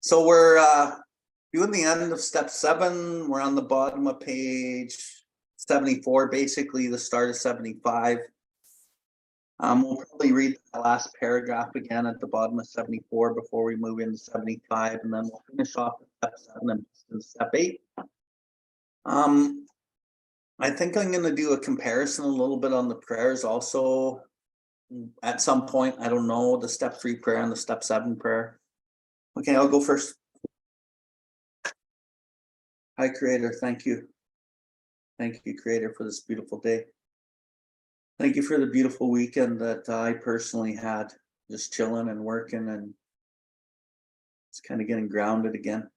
So we're doing the end of step 7. We're on the bottom of page 74, basically the start of 75. We'll probably read the last paragraph again at the bottom of 74 before we move into 75, and then we'll finish off with step 7 and step 8. I think I'm going to do a comparison a little bit on the prayers also at some point. I don't know, the step 3 prayer and the step 7 prayer. Okay, I'll go first. Hi, Creator. Thank you. Thank you, Creator, for this beautiful day. Thank you for the beautiful weekend that I personally had, just chilling and working and it's kind of getting grounded again.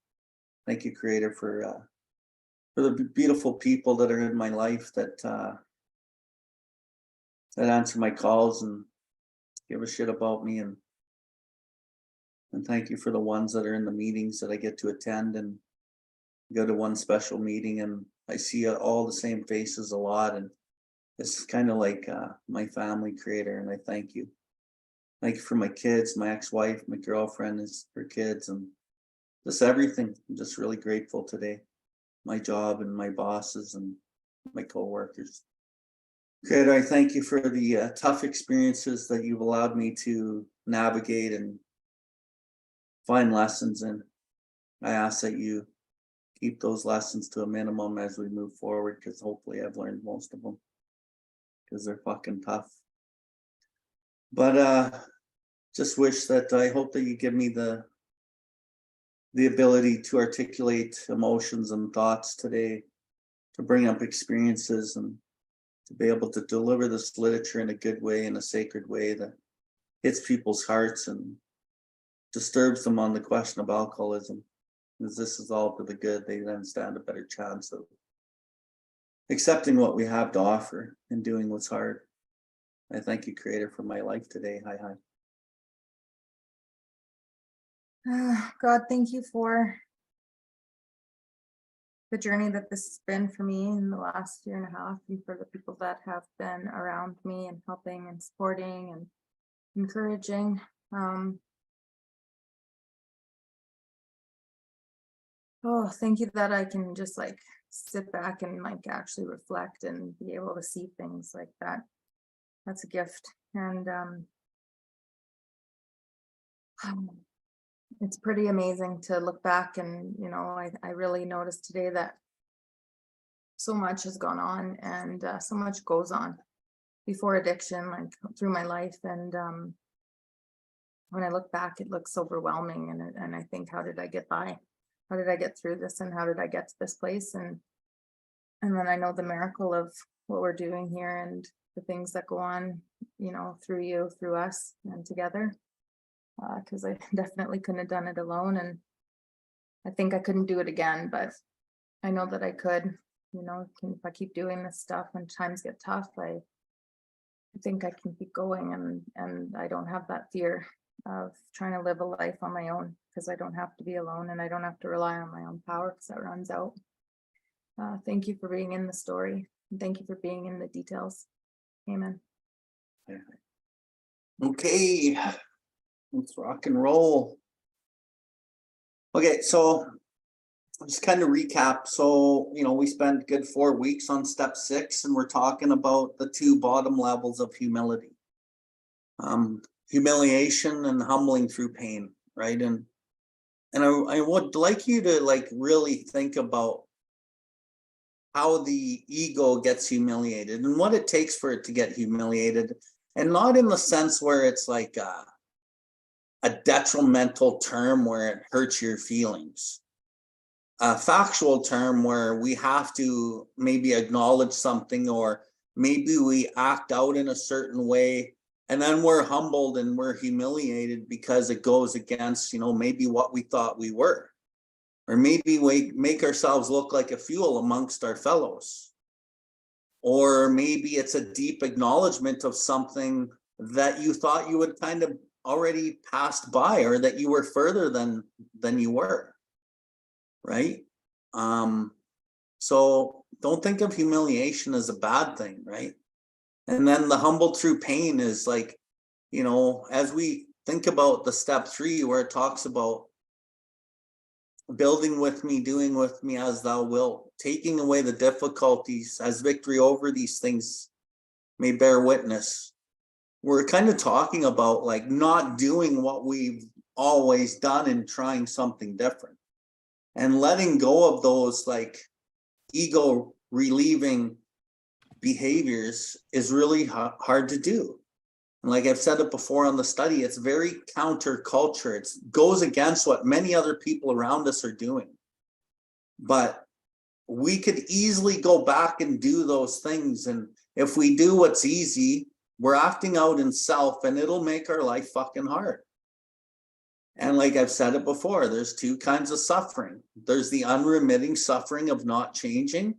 Thank you, Creator, for the beautiful people that are in my life that answer my calls and give a shit about me, and thank you for the ones that are in the meetings that I get to attend and go to one special meeting and I see all the same faces a lot, and it's kind of like my family, Creator, and I thank you. Thank you for my kids, my ex-wife, my girlfriend, her kids, and just everything. I'm just really grateful today. My job and my bosses and my co-workers. Creator, I thank you for the tough experiences that you've allowed me to navigate and find lessons in. I ask that you keep those lessons to a minimum as we move forward, because hopefully I've learned most of them, because they're fucking tough. But just wish that I hope that you give me the ability to articulate emotions and thoughts today, to bring up experiences and to be able to deliver this literature in a good way, in a sacred way that hits people's hearts and disturbs them on the question of alcoholism. Because this is all for the good, they then stand a better chance of accepting what we have to offer and doing what's hard. I thank you, Creator, for my life today. Hi. God, thank you for the journey that this has been for me in the last year and a half, and for the people that have been around me and helping and supporting and encouraging. Oh, thank you that I can just like sit back and like actually reflect and be able to see things like that. That's a gift. And it's pretty amazing to look back and, you know, I really noticed today that so much has gone on and so much goes on before addiction, like through my life. And when I look back, it looks overwhelming. And I think, how did I get by? How did I get through this? And how did I get to this place? And then I know the miracle of what we're doing here and the things that go on, you know, through you, through us, and together. Because I definitely couldn't have done it alone, and I think I couldn't do it again, but I know that I could. You know, if I keep doing this stuff when times get tough, I think I can keep going, and I don't have that fear of trying to live a life on my own, because I don't have to be alone and I don't have to rely on my own power, because that runs out. Thank you for being in the story, and thank you for being in the details. Amen. Okay, let's rock and roll. Okay, so just kind of recap. So, you know, we spent a good 4 weeks on step 6, and we're talking about the 2 bottom levels of humility. Humiliation and humbling through pain, right? And I would like you to like really think about how the ego gets humiliated and what it takes for it to get humiliated, and not in the sense where it's like a detrimental term where it hurts your feelings. A factual term where we have to maybe acknowledge something, or maybe we act out in a certain way, and then we're humbled and we're humiliated because it goes against, you know, maybe what we thought we were, or maybe we make ourselves look like a fool amongst our fellows, or maybe it's a deep acknowledgement of something that you thought you had kind of already passed by, or that you were further than you were. Right? So don't think of humiliation as a bad thing, right? And then the humbled through pain is like, you know, as we think about the step 3 where it talks about building with me, doing with me as thou wilt, taking away the difficulties as victory over these things may bear witness. We're kind of talking about like not doing what we've always done and trying something different, and letting go of those like ego relieving behaviors is really hard to do. And like I've said it before on the study, it's very counterculture. It goes against what many other people around us are doing. But we could easily go back and do those things. And if we do what's easy, we're acting out in self, and it'll make our life fucking hard. And like I've said it before, there's two kinds of suffering. There's the unremitting suffering of not changing.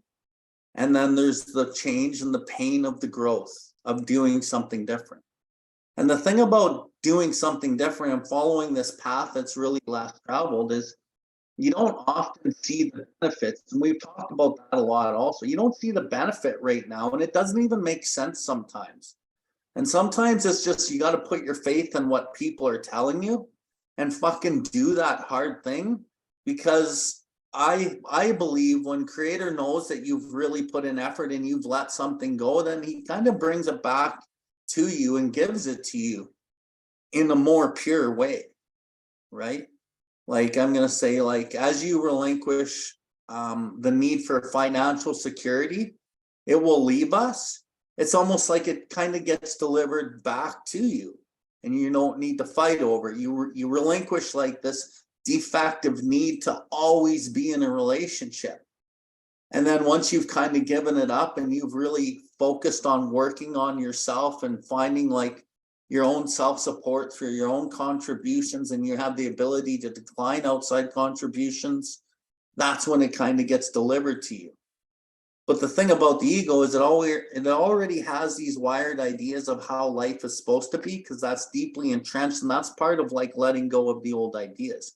And then there's the change and the pain of the growth of doing something different. And the thing about doing something different and following this path that's really less traveled is you don't often see the benefits. And we've talked about that a lot also. You don't see the benefit right now, and it doesn't even make sense sometimes. And sometimes it's just you got to put your faith in what people are telling you and fucking do that hard thing. Because I believe when Creator knows that you've really put in effort and you've let something go, then he kind of brings it back to you and gives it to you in a more pure way, right? Like I'm going to say, like, as you relinquish the need for financial security, it will leave us. It's almost like it kind of gets delivered back to you, and you don't need to fight over it. You relinquish like this defective need to always be in a relationship. And then once you've kind of given it up and you've really focused on working on yourself and finding like your own self-support through your own contributions, and you have the ability to decline outside contributions, that's when it kind of gets delivered to you. But the thing about the ego is it already has these wired ideas of how life is supposed to be, because that's deeply entrenched, and that's part of like letting go of the old ideas.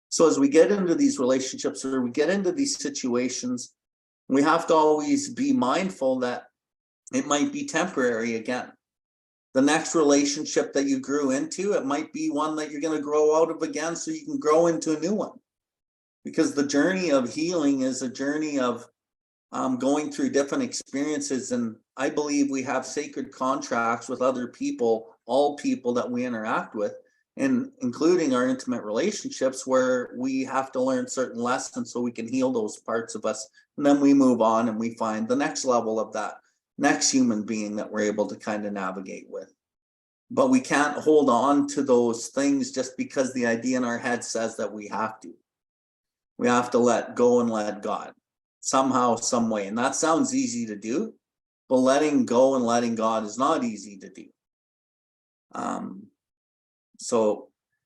So as we get into these relationships or we get into these situations, we have to always be mindful that it might be temporary again. The next relationship that you grew into, it might be one that you're going to grow out of again so you can grow into a new one. Because the journey of healing is a journey of going through different experiences. And I believe we have sacred contracts with other people, all people that we interact with, and including our intimate relationships, where we have to learn certain lessons so we can heal those parts of us. And then we move on and we find the next level of that next human being that we're able to kind of navigate with. But we can't hold on to those things just because the idea in our head says that we have to. We have to let go and let God somehow, some way. And that sounds easy to do, but letting go and letting God is not easy to do.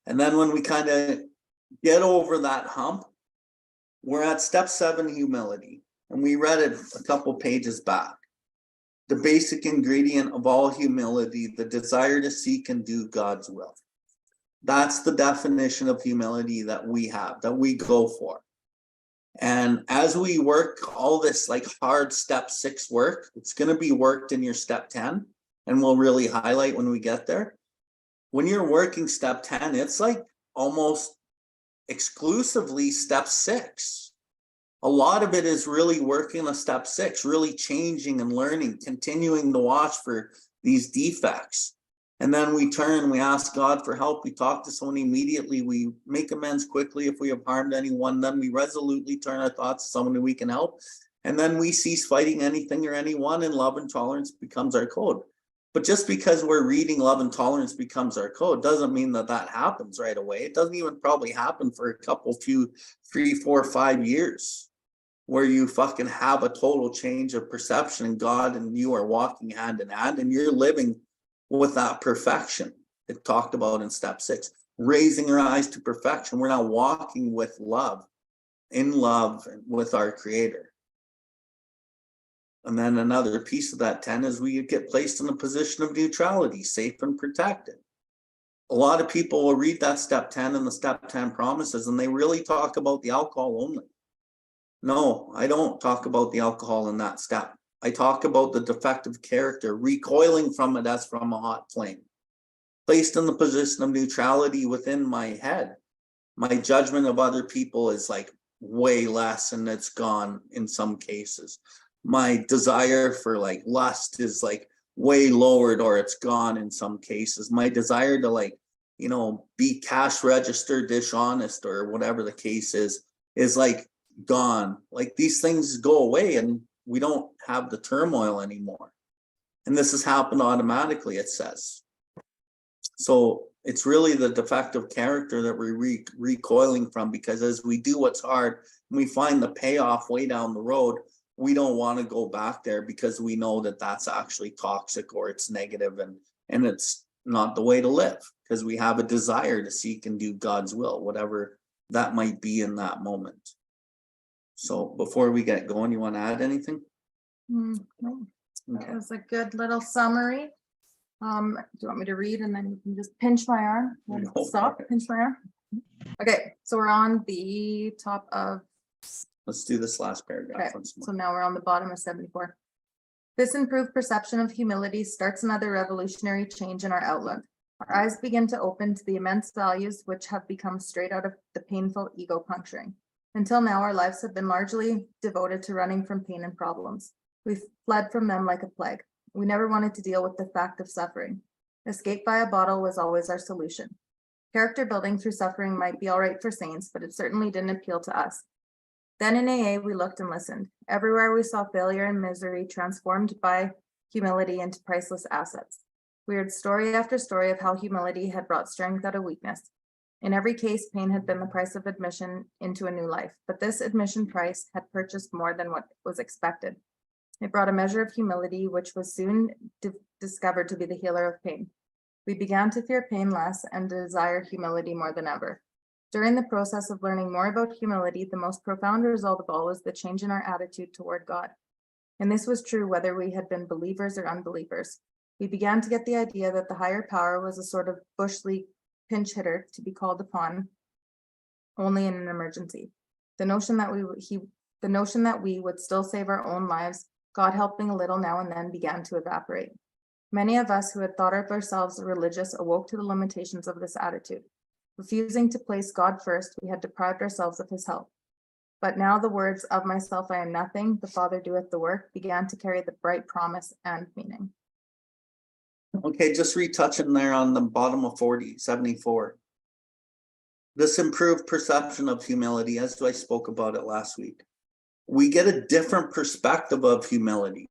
And then when we kind of get over that hump, we're at step 7, humility. And we read it a couple pages back. The basic ingredient of all humility, the desire to seek and do God's will. That's the definition of humility that we have, that we go for. And as we work all this like hard step 6 work, it's going to be worked in your step 10, and we'll really highlight when we get there. When you're working step 10, it's like almost exclusively step 6. A lot of it is really working on step 6, really changing and learning, continuing to watch for these defects. And then we turn, we ask God for help. We talk to someone immediately. We make amends quickly if we have harmed anyone. Then we resolutely turn our thoughts to someone who we can help. And then we cease fighting anything or anyone, and love and tolerance becomes our code. But just because we're reading love and tolerance becomes our code doesn't mean that that happens right away. It doesn't even probably happen for a couple, 2, 3, 4, 5 years, where you fucking have a total change of perception, and God and you are walking hand in hand, and you're living with that perfection it talked about in step 6, raising our eyes to perfection. We're now walking with love, in love with our Creator. And then another piece of that 10 is we get placed in a position of neutrality, safe and protected. A lot of people will read that step 10 and the step 10 promises, and they really talk about the alcohol only. No, I don't talk about the alcohol in that step. I talk about the defective character, recoiling from it as from a hot flame. Placed in the position of neutrality within my head. My judgment of other people is like way less and it's gone in some cases. My desire for like lust is like way lowered or it's gone in some cases. My desire to like, you know, be cash register dishonest or whatever the case is like gone. Like these things go away and we don't have the turmoil anymore. And this has happened automatically, it says. So it's really the defective character that we're recoiling from, because as we do what's hard and we find the payoff way down the road, we don't want to go back there because we know that that's actually toxic or it's negative and it's not the way to live, because we have a desire to seek and do God's will, whatever that might be in that moment. So before we get going, you want to add anything? No. Okay. That was a good little summary. Do you want me to read and then you can just pinch my arm? No. Stop, pinch my arm. Okay, so we're on the top of, Let's do this last paragraph okay, once more. so now we're on the bottom of 74. This improved perception of humility starts another revolutionary change in our outlook. Our eyes begin to open to the immense values which have become straight out of the painful ego puncturing. Until now, our lives have been largely devoted to running from pain and problems. We've fled from them like a plague. We never wanted to deal with the fact of suffering. Escape by a bottle was always our solution. Character building through suffering might be all right for saints, but it certainly didn't appeal to us. Then in AA, we looked and listened. Everywhere we saw failure and misery transformed by humility into priceless assets. We heard story after story of how humility had brought strength out of weakness. In every case, pain had been the price of admission into a new life, but this admission price had purchased more than what was expected. It brought a measure of humility, which was soon discovered to be the healer of pain. We began to fear pain less and desire humility more than ever. During the process of learning more about humility, the most profound result of all was the change in our attitude toward God. And this was true whether we had been believers or unbelievers. We began to get the idea that the higher power was a sort of bush league pinch hitter to be called upon only in an emergency. The notion that we would still save our own lives, God helping a little now and then, began to evaporate. Many of us who had thought of ourselves religious awoke to the limitations of this attitude. Refusing to place God first, we had deprived ourselves of his help. But now the words, "Of myself I am nothing, the Father doeth the work," began to carry the bright promise and meaning. Okay, just retouching there on the bottom of 74. This improved perception of humility, as I spoke about it last week. We get a different perspective of humility.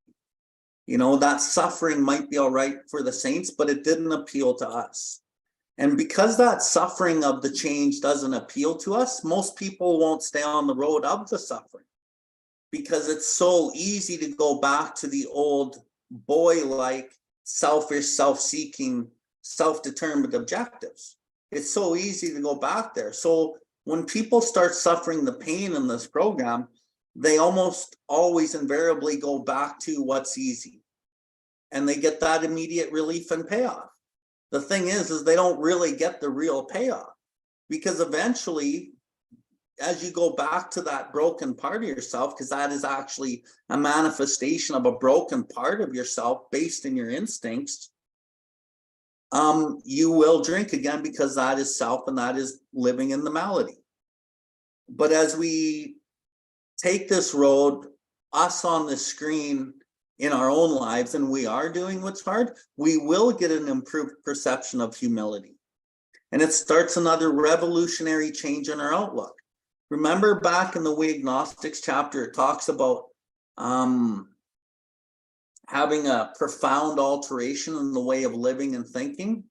You know, that suffering might be all right for the saints, but it didn't appeal to us. And because that suffering of the change doesn't appeal to us, most people won't stay on the road of the suffering, because it's so easy to go back to the old boy-like, selfish, self-seeking, self-determined objectives. It's so easy to go back there. So when people start suffering the pain in this program, they almost always invariably go back to what's easy. And they get that immediate relief and payoff. The thing is they don't really get the real payoff, because eventually, as you go back to that broken part of yourself, because that is actually a manifestation of a broken part of yourself based in your instincts, you will drink again, because that is self and that is living in the malady. But as we take this road, us on the screen in our own lives, and we are doing what's hard, we will get an improved perception of humility. And it starts another revolutionary change in our outlook. Remember back in the We Agnostics chapter, it talks about having a profound alteration in the way of living and thinking.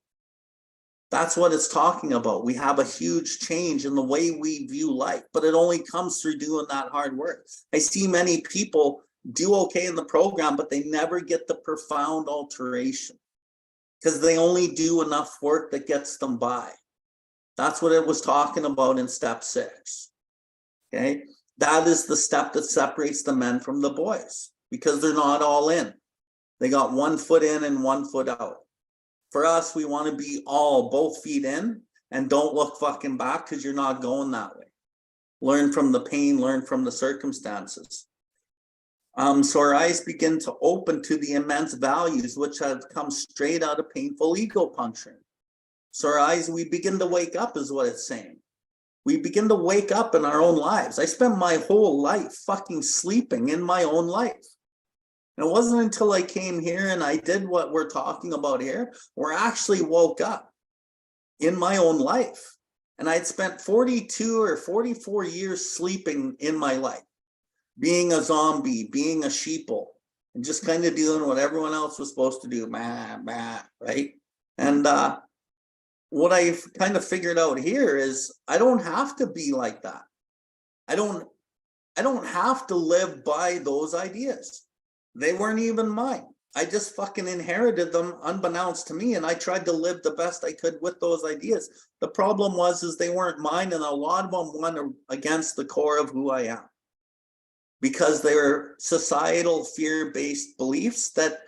That's what it's talking about. We have a huge change in the way we view life, but it only comes through doing that hard work. I see many people do okay in the program, but they never get the profound alteration because they only do enough work that gets them by. That's what it was talking about in step 6. Okay, that is the step that separates the men from the boys, because they're not all in. They got 1 foot in and 1 foot out. For us, we want to be all, both feet in, and don't look fucking back, because you're not going that way. Learn from the pain, learn from the circumstances. So our eyes begin to open to the immense values which have come straight out of painful ego puncturing. So our eyes, we begin to wake up, is what it's saying. we begin to wake up in our own lives. I spent my whole life fucking sleeping in my own life. And it wasn't until I came here and I did what we're talking about here, where I actually woke up in my own life. And I'd spent 42 or 44 years sleeping in my life, being a zombie, being a sheeple, and just kind of doing what everyone else was supposed to do, right? And what I've kind of figured out here is I don't have to be like that. I don't have to live by those ideas. They weren't even mine. I just fucking inherited them unbeknownst to me, and I tried to live the best I could with those ideas. The problem was they weren't mine, and a lot of them went against the core of who I am, because they were societal fear-based beliefs that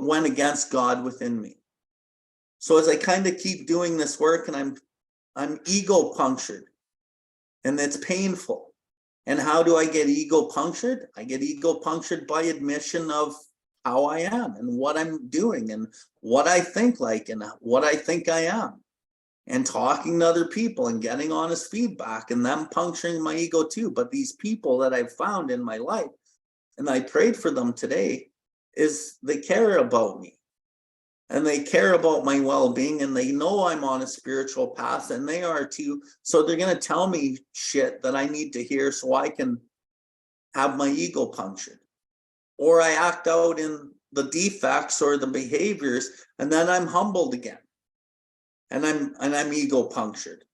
went against God within me. So as I kind of keep doing this work, and I'm ego punctured, and it's painful. And how do I get ego punctured? I get ego punctured by admission of how I am and what I'm doing and what I think like and what I think I am, and talking to other people and getting honest feedback and them puncturing my ego too. But these people that I've found in my life, and I prayed for them today, is they care about me and they care about my well-being, and they know I'm on a spiritual path, and they are too. So they're going to tell me shit that I need to hear so I can have my ego punctured. Or I act out in the defects or the behaviors, and then I'm humbled again. And I'm ego punctured.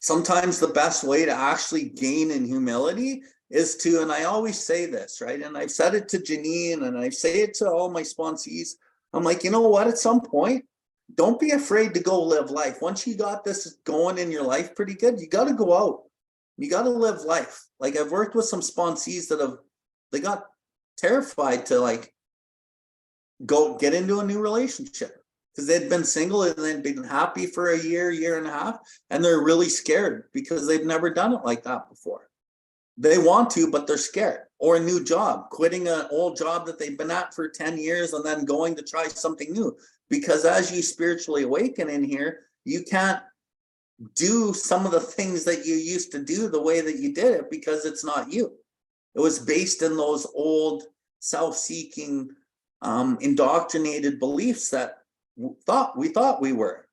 Sometimes the best way to actually gain in humility is to, and I always say this, right? And I've said it to Janine, and I say it to all my sponsees. I'm like, you know what? At some point, don't be afraid to go live life. Once you got this going in your life pretty good, you got to go out. You got to live life. Like, I've worked with some sponsees that they got terrified to like go get into a new relationship because they'd been single and they'd been happy for a year and a half, and they're really scared because they've never done it like that before. They want to, but they're scared. Or a new job, quitting an old job that they've been at for 10 years and then going to try something new. Because as you spiritually awaken in here, you can't do some of the things that you used to do the way that you did it, because it's not you. It was based in those old self-seeking, indoctrinated beliefs that we thought we were.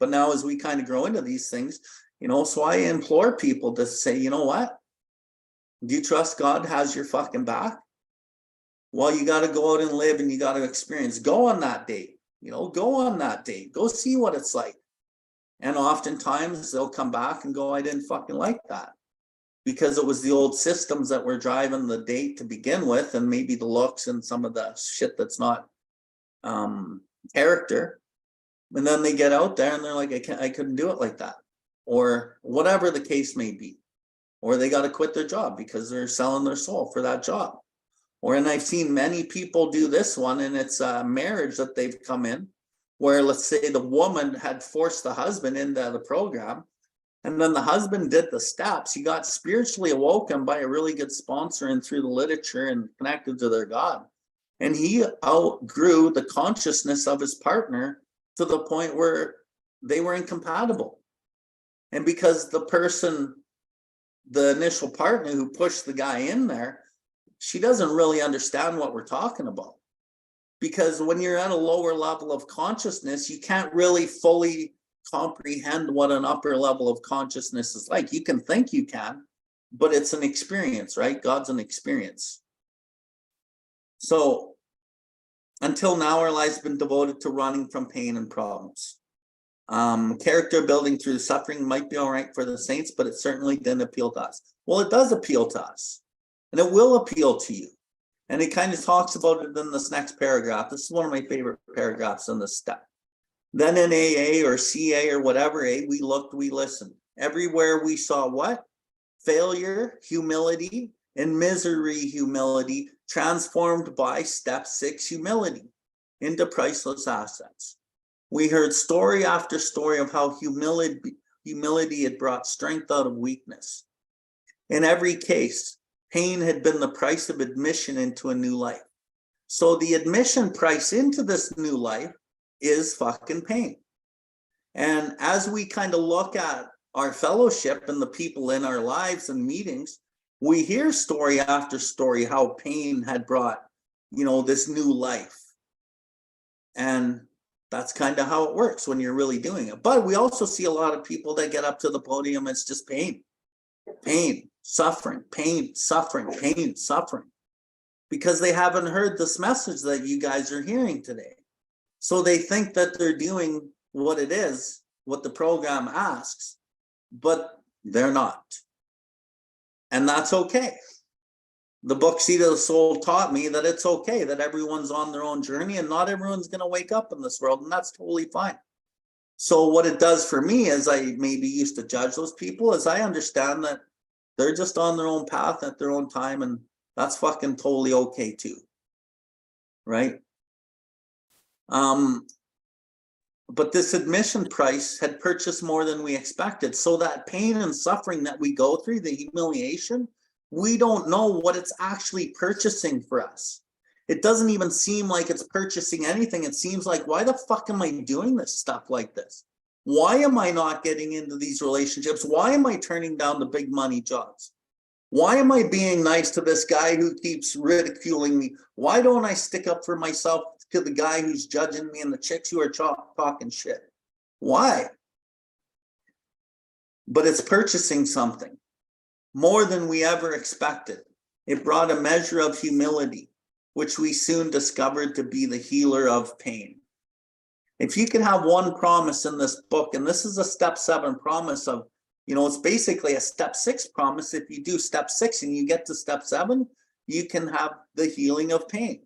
But now as we kind of grow into these things, so I implore people to say, you know what? Do you trust God has your fucking back? Well, you got to go out and live, and you got to experience. Go on that date, go on that date. Go see what it's like. And oftentimes they'll come back and go, I didn't fucking like that. Because it was the old systems that were driving the date to begin with, and maybe the looks and some of the shit that's not character. And then they get out there and they're like, I couldn't do it like that. Or whatever the case may be. Or they got to quit their job because they're selling their soul for that job. And I've seen many people do this one, and it's a marriage that they've come in where, let's say, the woman had forced the husband into the program, and then the husband did the steps. He got spiritually awoken by a really good sponsor and through the literature and connected to their God. And he outgrew the consciousness of his partner to the point where they were incompatible. And because the initial partner who pushed the guy in there, she doesn't really understand what we're talking about. Because when you're at a lower level of consciousness, you can't really fully comprehend what an upper level of consciousness is like. You can think you can, but it's an experience, right? God's an experience. So until now, our lives have been devoted to running from pain and problems. Character building through suffering might be all right for the saints, but it certainly didn't appeal to us. Well, it does appeal to us, and it will appeal to you. And it kind of talks about it in this next paragraph. This is one of my favorite paragraphs in this step. Then in AA or CA or whatever, we looked, we listened. Everywhere we saw what? Failure, humility, and misery, humility, transformed by step 6, humility, into priceless assets. We heard story after story of how humility had brought strength out of weakness. In every case, pain had been the price of admission into a new life. So the admission price into this new life is fucking pain. And as we kind of look at our fellowship and the people in our lives and meetings, we hear story after story how pain had brought, this new life. And that's kind of how it works when you're really doing it. But we also see a lot of people that get up to the podium, it's just pain, suffering, pain, suffering, pain, suffering, because they haven't heard this message that you guys are hearing today. So they think that they're doing what it is, what the program asks, but they're not. And that's okay. The book Seed of the Soul taught me that it's okay, that everyone's on their own journey and not everyone's going to wake up in this world, and that's totally fine. So what it does for me is, I maybe used to judge those people, is I understand that they're just on their own path at their own time, and that's fucking totally okay too. Right? But this admission price had purchased more than we expected. So that pain and suffering that we go through, the humiliation, we don't know what it's actually purchasing for us. It doesn't even seem like it's purchasing anything. It seems like, why the fuck am I doing this stuff like this? Why am I not getting into these relationships? Why am I turning down the big money jobs? Why am I being nice to this guy who keeps ridiculing me? Why don't I stick up for myself to the guy who's judging me and the chicks who are talking shit? Why? But it's purchasing something more than we ever expected. It brought a measure of humility, which we soon discovered to be the healer of pain. If you can have one promise in this book, and this is a step 7 promise of, it's basically a step 6 promise. If you do step 6 and you get to step 7, you can have the healing of pain.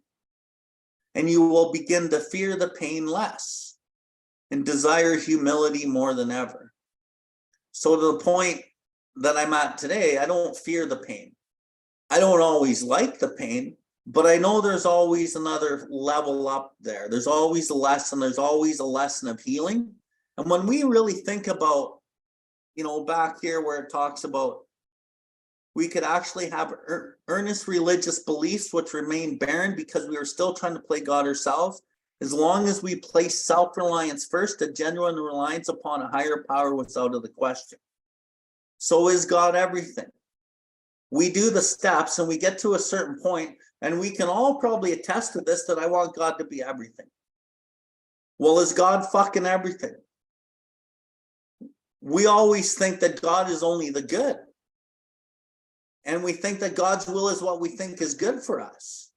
And you will begin to fear the pain less and desire humility more than ever. So to the point that I'm at today, I don't fear the pain. I don't always like the pain, but I know there's always another level up there. There's always a lesson. There's always a lesson of healing. And when we really think about, back here where it talks about we could actually have earnest religious beliefs which remain barren because we are still trying to play God ourselves. As long as we place self-reliance first, a genuine reliance upon a higher power was out of the question. So is God everything? We do the steps and we get to a certain point, and we can all probably attest to this, that I want God to be everything. Well, is God fucking everything? We always think that God is only the good. And we think that God's will is what we think is good for us.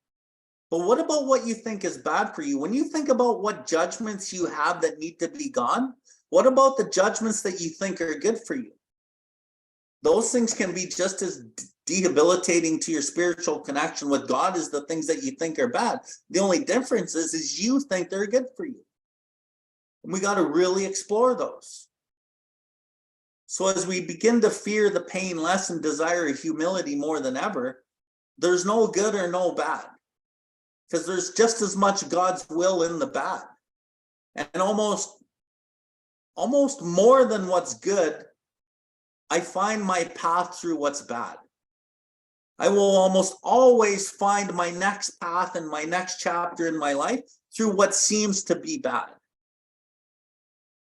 But what about what you think is bad for you? When you think about what judgments you have that need to be gone, what about the judgments that you think are good for you? Those things can be just as debilitating to your spiritual connection with God as the things that you think are bad. The only difference is you think they're good for you. And we got to really explore those. So as we begin to fear the pain less and desire humility more than ever, there's no good or no bad, because there's just as much God's will in the bad. And almost more than what's good, I find my path through what's bad. I will almost always find my next path and my next chapter in my life through what seems to be bad.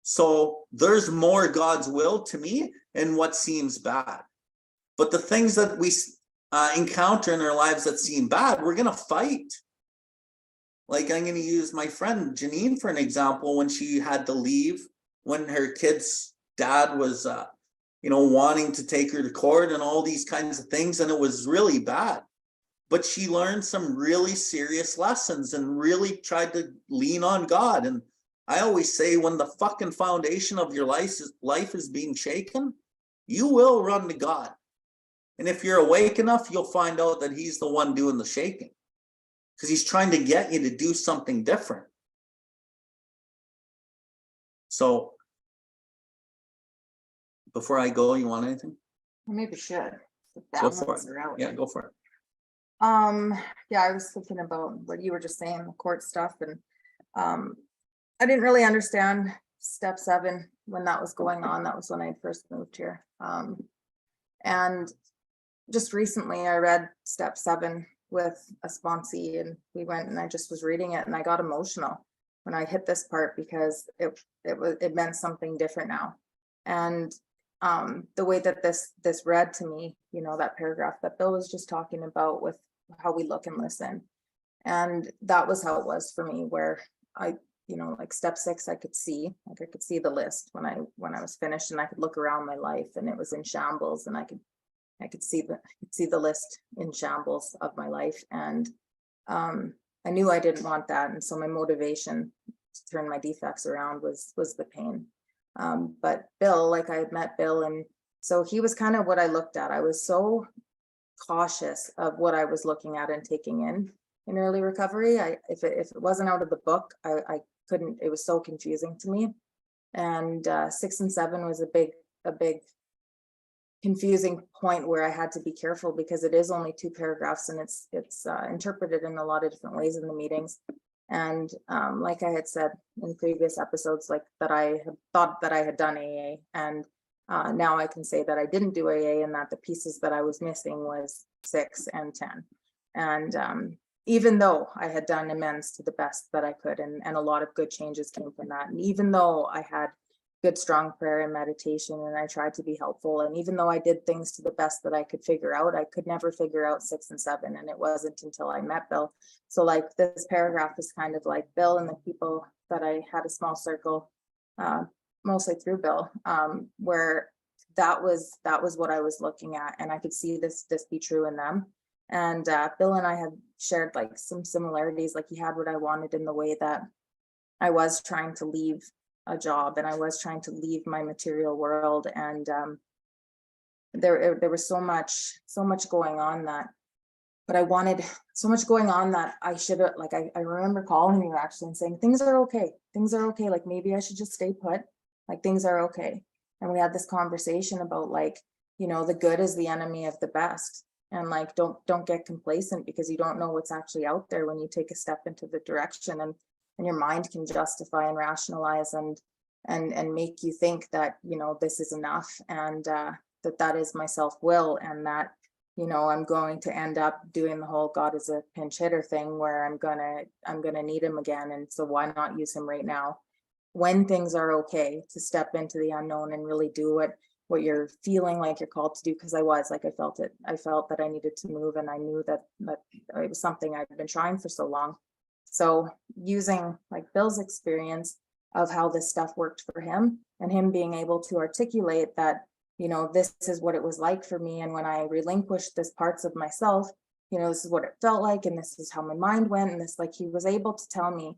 So there's more God's will to me in what seems bad. But the things that we encounter in our lives that seem bad, we're going to fight. Like, I'm going to use my friend Janine for an example. When she had to leave, when her kid's dad was, wanting to take her to court and all these kinds of things, and it was really bad. But she learned some really serious lessons and really tried to lean on God. And I always say, when the fucking foundation of your life is being shaken, you will run to God. And if you're awake enough, you'll find out that he's the one doing the shaking, because he's trying to get you to do something different. So before I go, you want anything? Maybe should. Go for it. Yeah, go for it. Yeah, I was thinking about what you were just saying, the court stuff, and I didn't really understand step 7 when that was going on. That was when I first moved here. And just recently I read step 7 with a sponsee, and we went and I just was reading it, and I got emotional when I hit this part, because it meant something different now. And the way that this read to me, that paragraph that Bill was just talking about with how we look and listen. And that was how it was for me, where I, like step 6, I could see the list when I was finished, and I could look around my life and it was in shambles, and I could see the list in shambles of my life. And I knew I didn't want that. And so my motivation to turn my defects around was the pain. But Bill, like I had met Bill, and so he was kind of what I looked at. I was so cautious of what I was looking at and taking in early recovery. If it wasn't out of the book, I couldn't, it was so confusing to me. And 6 and 7 was a big confusing point where I had to be careful, because it is only 2 paragraphs, and it's interpreted in a lot of different ways in the meetings. And like I had said in previous episodes, like that I had thought that I had done AA, and now I can say that I didn't do AA, and that the pieces that I was missing was 6 and 10. And even though I had done amends to the best that I could, and a lot of good changes came from that, and even though I had good strong prayer and meditation, and I tried to be helpful, and even though I did things to the best that I could figure out, I could never figure out 6 and 7. And it wasn't until I met Bill. So like this paragraph is kind of like Bill and the people that I had a small circle, mostly through Bill, where that was what I was looking at, and I could see this be true in them. And Bill and I had shared like some similarities. Like he had what I wanted in the way that I was trying to leave a job, and I was trying to leave my material world. And there was so much going on but I wanted so much going on that I should have, like, I remember calling you actually and saying, things are okay. Like maybe I should just stay put. Like things are okay. And we had this conversation about like, the good is the enemy of the best. And like, don't get complacent, because you don't know what's actually out there when you take a step into the direction, and your mind can justify and rationalize and make you think that, this is enough, and that is my self-will, and that, I'm going to end up doing the whole God is a pinch hitter thing, where I'm gonna need him again. And so why not use him right now when things are okay, to step into the unknown and really do what you're feeling like you're called to do. Because I felt it. I felt that I needed to move, and I knew that it was something I'd been trying for so long. So using like Bill's experience of how this stuff worked for him, and him being able to articulate that, this is what it was like for me. And when I relinquished this parts of myself, this is what it felt like, and this is how my mind went. And this, like, he was able to tell me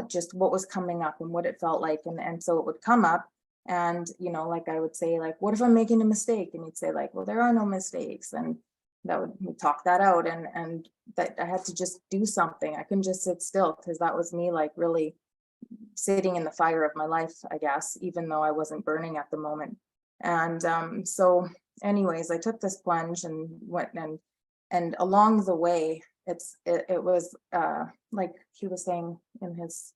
just what was coming up and what it felt like. And so it would come up, and, like I would say, like, what if I'm making a mistake? And he'd say like, well, there are no mistakes. And we talk that out, and that I had to just do something. I couldn't just sit still, because that was me like really sitting in the fire of my life, I guess, even though I wasn't burning at the moment. And so anyways, I took this plunge and went, and along the way, it was like he was saying in his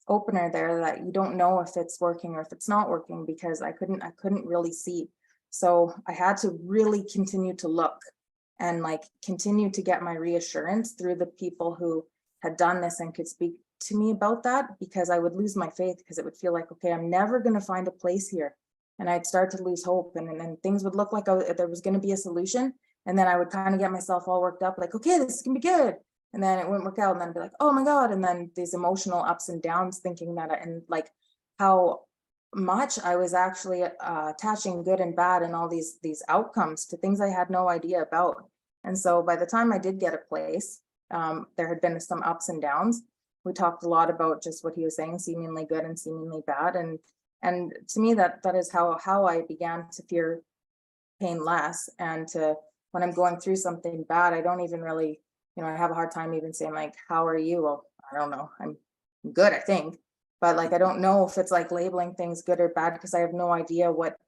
opener there, that you don't know if it's working or if it's not working, because I couldn't really see. So I had to really continue to look, and like continue to get my reassurance through the people who had done this and could speak to me about that, because I would lose my faith, because it would feel like, okay, I'm never going to find a place here. And I'd start to lose hope, and then things would look like there was going to be a solution. And then I would kind of get myself all worked up, like, okay, this is gonna be good. And then it wouldn't work out. And then I'd be like, oh my God. And then these emotional ups and downs, thinking that, and like how much I was actually attaching good and bad and all these outcomes to things I had no idea about. And so by the time I did get a place, there had been some ups and downs. We talked a lot about just what he was saying, seemingly good and seemingly bad. And to me, that is how I began to fear pain less. And to, when I'm going through something bad, I don't even really, I have a hard time even saying like, how are you? Well, I don't know. I'm good, I think. But like, I don't know if it's like labeling things good or bad, because I have no idea what,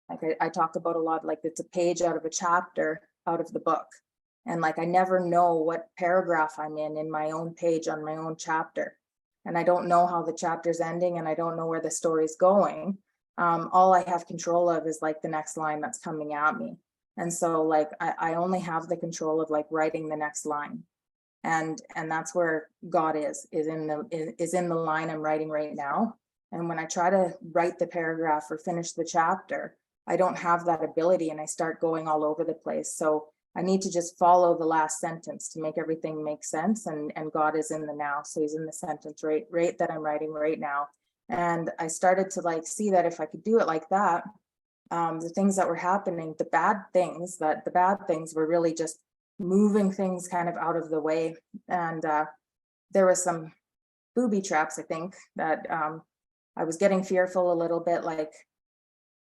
like I talk about a lot, like it's a page out of a chapter out of the book. And like, I never know what paragraph I'm in my own page on my own chapter. And I don't know how the chapter's ending, and I don't know where the story's going. All I have control of is like the next line that's coming at me. And so like, I only have the control of like writing the next line. And that's where God is in the line I'm writing right now. And when I try to write the paragraph or finish the chapter, I don't have that ability and I start going all over the place. So I need to just follow the last sentence to make everything make sense. And God is in the now. So he's in the sentence right that I'm writing right now. And I started to like see that if I could do it like that, the things that were happening, the bad things were really just moving things kind of out of the way. And there was some booby traps, I think, that I was getting fearful a little bit, like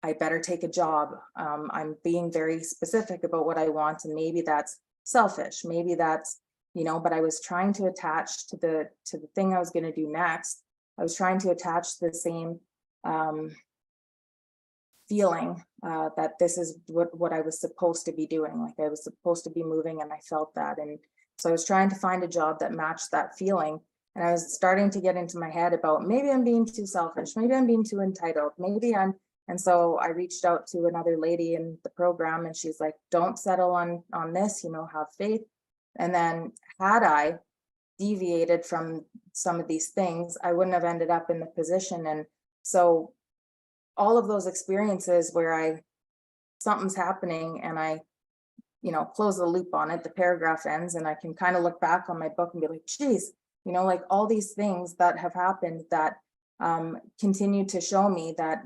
I better take a job. I'm being very specific about what I want, and maybe that's selfish, maybe that's, but I was trying to attach to the thing I was going to do next. I was trying to attach the same feeling that this is what I was supposed to be doing. Like I was supposed to be moving, and I felt that. And so I was trying to find a job that matched that feeling. And I was starting to get into my head about maybe I'm being too selfish, maybe I'm being too entitled, and so I reached out to another lady in the program, and she's like, don't settle on this, have faith. And then had I deviated from some of these things, I wouldn't have ended up in the position. And so all of those experiences where something's happening and I, close the loop on it, the paragraph ends, and I can kind of look back on my book and be like, geez, like all these things that have happened that continue to show me that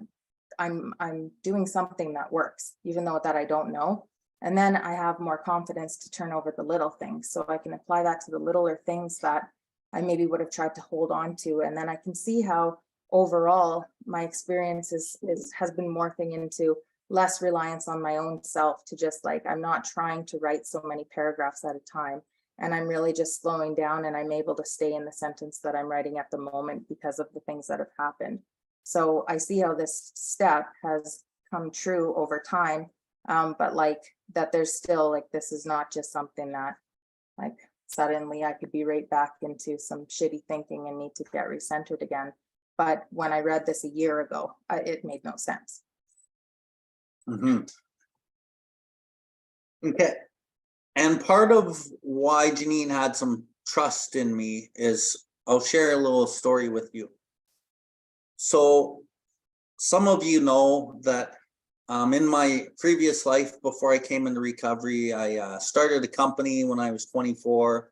I'm doing something that works, even though that I don't know. And then I have more confidence to turn over the little things. So I can apply that to the littler things that I maybe would have tried to hold on to. And then I can see how overall my experience has been morphing into less reliance on my own self, to just like, I'm not trying to write so many paragraphs at a time. And I'm really just slowing down, and I'm able to stay in the sentence that I'm writing at the moment because of the things that have happened. So I see how this step has come true over time, but like that there's still like, this is not just something that like suddenly I could be right back into some shitty thinking and need to get recentered again. But when I read this a year ago, it made no sense. Mm-hmm. Okay. And part of why Janine had some trust in me is, I'll share a little story with you. So some of you know that in my previous life, before I came into recovery, I started a company when I was 24.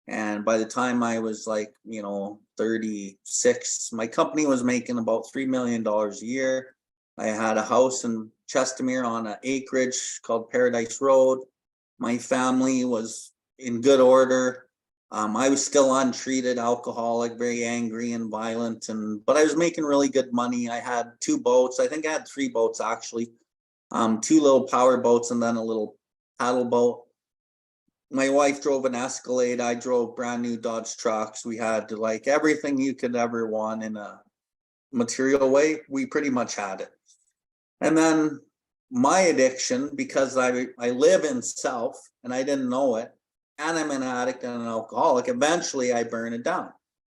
And by the time I was like, 36, my company was making about $3 million a year. I had a house in Chestermere on an acreage called Paradise Road. My family was in good order. I was still untreated alcoholic, very angry and violent, but I was making really good money. I had 2 boats. I think I had 3 boats actually. 2 little power boats and then a little paddle boat. My wife drove an Escalade. I drove brand new Dodge trucks. We had like everything you could ever want in a material way. We pretty much had it. And then my addiction, because I live in self and I didn't know it, and I'm an addict and an alcoholic, eventually I burned it down.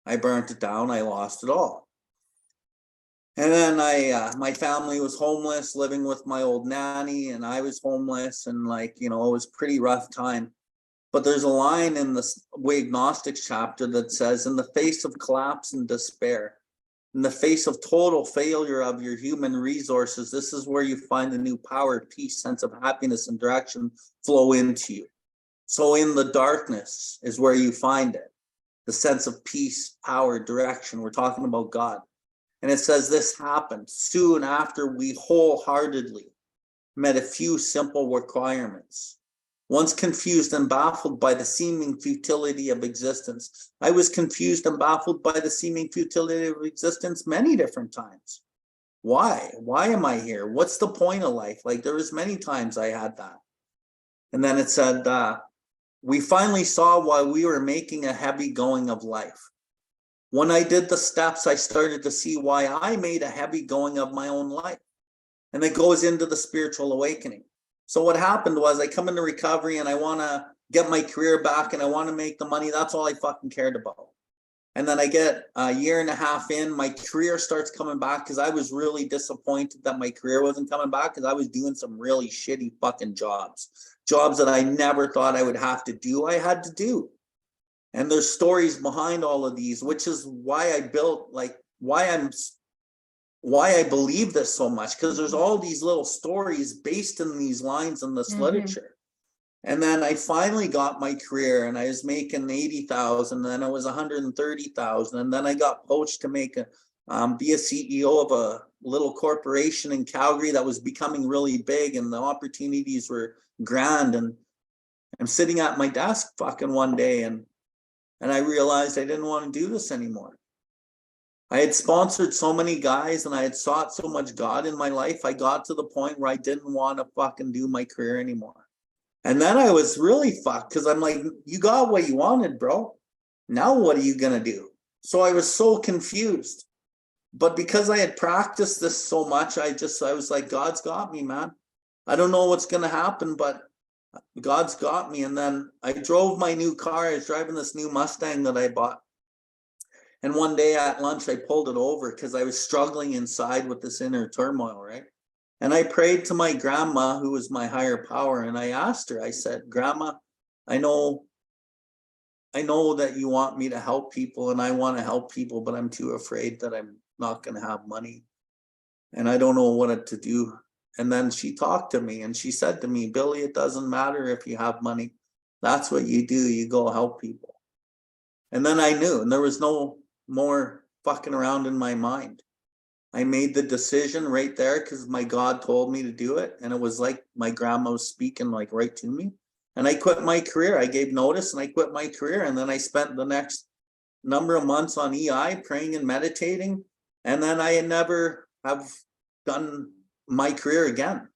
I burnt it down. I lost it all. And then my family was homeless, living with my old nanny, and I was homeless, and it was a pretty rough time. But there's a line in the We Agnostics chapter that says, in the face of collapse and despair, in the face of total failure of your human resources, this is where you find a new power, peace, sense of happiness, and direction flow into you. So in the darkness is where you find it. The sense of peace, power, direction. We're talking about God. And it says this happened soon after we wholeheartedly met a few simple requirements. Once confused and baffled by the seeming futility of existence. I was confused and baffled by the seeming futility of existence many different times. Why? Why am I here? What's the point of life? There was many times I had that. And then it said, we finally saw why we were making a heavy going of life. When I did the steps, I started to see why I made a heavy going of my own life. And it goes into the spiritual awakening. So what happened was I come into recovery and I want to get my career back and I want to make the money. That's all I fucking cared about. And then I get a year and a half in, my career starts coming back because I was really disappointed that my career wasn't coming back because I was doing some really shitty fucking jobs that I never thought I would have to do. I had to do. And there's stories behind all of these, which is why I built, why I'm why I believe this so much, because there's all these little stories based in these lines in this literature. And then I finally got my career, and I was making 80,000, then it was 130,000, and then I got poached to make be a CEO of a little corporation in Calgary that was becoming really big, and the opportunities were grand. And I'm sitting at my desk fucking one day, and I realized I didn't want to do this anymore. I had sponsored so many guys, and I had sought so much God in my life. I got to the point where I didn't want to fucking do my career anymore. And then I was really fucked, because I'm like, you got what you wanted, bro. Now what are you going to do? So I was so confused. But because I had practiced this so much, I was like, God's got me, man. I don't know what's going to happen, but God's got me. And then I drove my new car. I was driving this new Mustang that I bought. And one day at lunch, I pulled it over because I was struggling inside with this inner turmoil, right? And I prayed to my grandma, who was my higher power, and I asked her, I said, Grandma, I know that you want me to help people, and I want to help people, but I'm too afraid that I'm not going to have money, and I don't know what to do. And then she talked to me, and she said to me, Billy, it doesn't matter if you have money. That's what you do. You go help people. And then I knew, and there was no more fucking around in my mind. I made the decision right there because my God told me to do it. And it was like my grandma was speaking like right to me. And I quit my career. I gave notice and I quit my career. And then I spent the next number of months on EI praying and meditating. And then I never have done my career again.